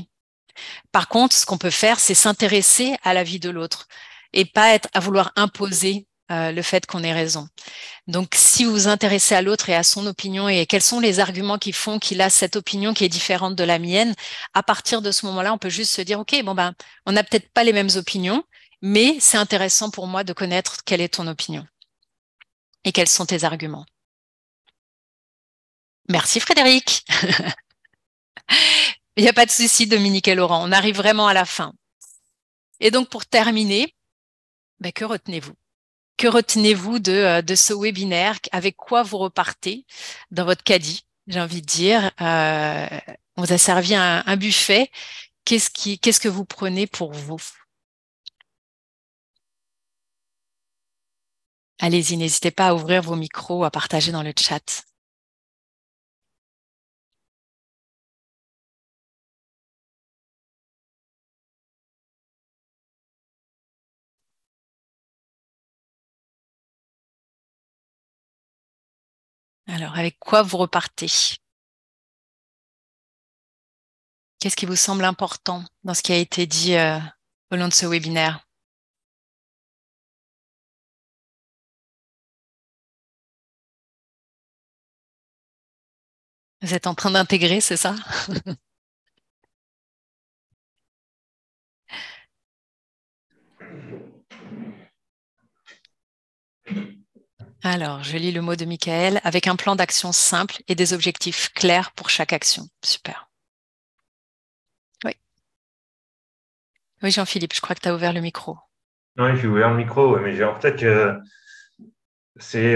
Par contre, ce qu'on peut faire, c'est s'intéresser à la vie de l'autre et pas être à vouloir imposer le fait qu'on ait raison. Donc, si vous vous intéressez à l'autre et à son opinion et quels sont les arguments qui font qu'il a cette opinion qui est différente de la mienne, à partir de ce moment-là, on peut juste se dire, OK, bon ben, on n'a peut-être pas les mêmes opinions, mais c'est intéressant pour moi de connaître quelle est ton opinion et quels sont tes arguments. Merci Frédéric. Il n'y a pas de souci, Dominique et Laurent, on arrive vraiment à la fin. Et donc, pour terminer, ben, que retenez-vous? Que retenez-vous de ce webinaire? Avec quoi vous repartez dans votre caddie? J'ai envie de dire, on vous a servi un buffet. Qu'est-ce que vous prenez pour vous? Allez-y, n'hésitez pas à ouvrir vos micros, à partager dans le chat. Alors, avec quoi vous repartez? Qu'est-ce qui vous semble important dans ce qui a été dit au long de ce webinaire? Vous êtes en train d'intégrer, c'est ça? Alors, je lis le mot de Michael, avec un plan d'action simple et des objectifs clairs pour chaque action. Super. Oui. Oui, Jean-Philippe, je crois que tu as ouvert le micro. Oui, j'ai ouvert le micro, mais en fait,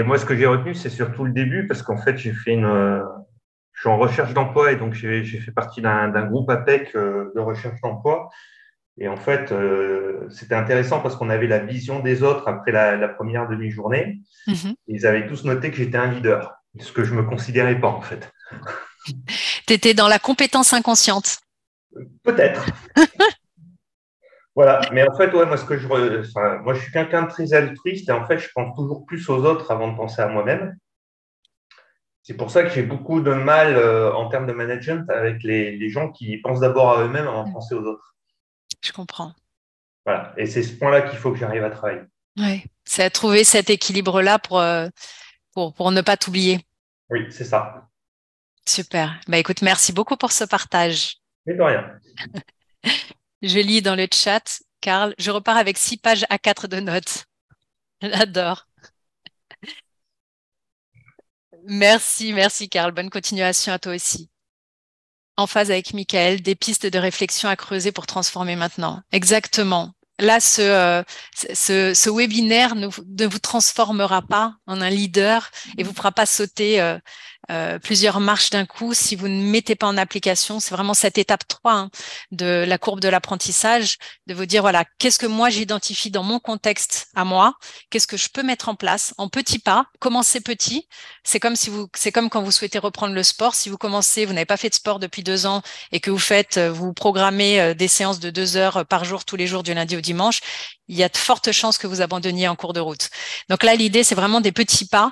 moi, ce que j'ai retenu, c'est surtout le début, parce qu'en fait, je suis en recherche d'emploi et donc j'ai fait partie d'un groupe APEC de recherche d'emploi. Et en fait, c'était intéressant parce qu'on avait la vision des autres après la première demi-journée. Mm-hmm. Ils avaient tous noté que j'étais un leader, ce que je ne me considérais pas en fait. Tu étais dans la compétence inconsciente. Peut-être. Voilà, mais en fait, ouais, moi, je suis quelqu'un de très altruiste et en fait, je pense toujours plus aux autres avant de penser à moi-même. C'est pour ça que j'ai beaucoup de mal en termes de management avec les gens qui pensent d'abord à eux-mêmes avant de penser aux autres. Je comprends. Voilà. Et c'est ce point-là qu'il faut que j'arrive à travailler. Oui, c'est à trouver cet équilibre-là pour ne pas t'oublier. Oui, c'est ça. Super. Bah, écoute, merci beaucoup pour ce partage. Mais de rien. Je lis dans le chat, Karl, je repars avec 6 pages A4 de notes. J'adore. Merci Karl. Bonne continuation à toi aussi. En phase avec Michael, des pistes de réflexion à creuser pour transformer maintenant. Exactement. Là, ce webinaire ne vous transformera pas en un leader et vous fera pas sauter plusieurs marches d'un coup si vous ne mettez pas en application. C'est vraiment cette étape 3 de la courbe de l'apprentissage, de vous dire, voilà, qu'est-ce que moi j'identifie dans mon contexte à moi, qu'est-ce que je peux mettre en place en petits pas, commencez petit. C'est comme quand vous souhaitez reprendre le sport. Si vous commencez, vous n'avez pas fait de sport depuis 2 ans et que vous programmez des séances de 2 heures par jour, tous les jours, du lundi au dimanche, il y a de fortes chances que vous abandonniez en cours de route. Donc là, l'idée, c'est vraiment des petits pas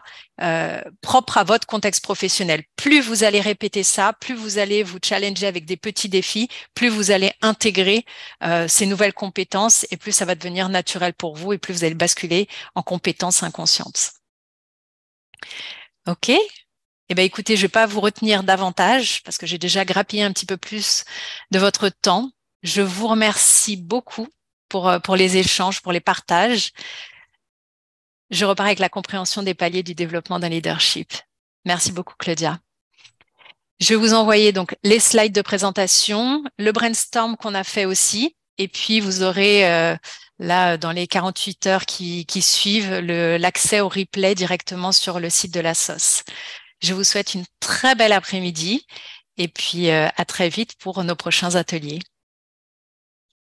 propres à votre contexte professionnel. Plus vous allez répéter ça, plus vous allez vous challenger avec des petits défis, plus vous allez intégrer ces nouvelles compétences et plus ça va devenir naturel pour vous et plus vous allez basculer en compétences inconscientes. OK. Eh bien, écoutez, je ne vais pas vous retenir davantage parce que j'ai déjà grappillé un petit peu plus de votre temps. Je vous remercie beaucoup pour les échanges, pour les partages. Je repars avec la compréhension des paliers du développement d'un leadership. Merci beaucoup, Claudia. Je vais vous envoyer donc les slides de présentation, le brainstorm qu'on a fait aussi, et puis vous aurez là, dans les 48 heures qui suivent, l'accès au replay directement sur le site de la SOS. Je vous souhaite une très belle après-midi et puis à très vite pour nos prochains ateliers.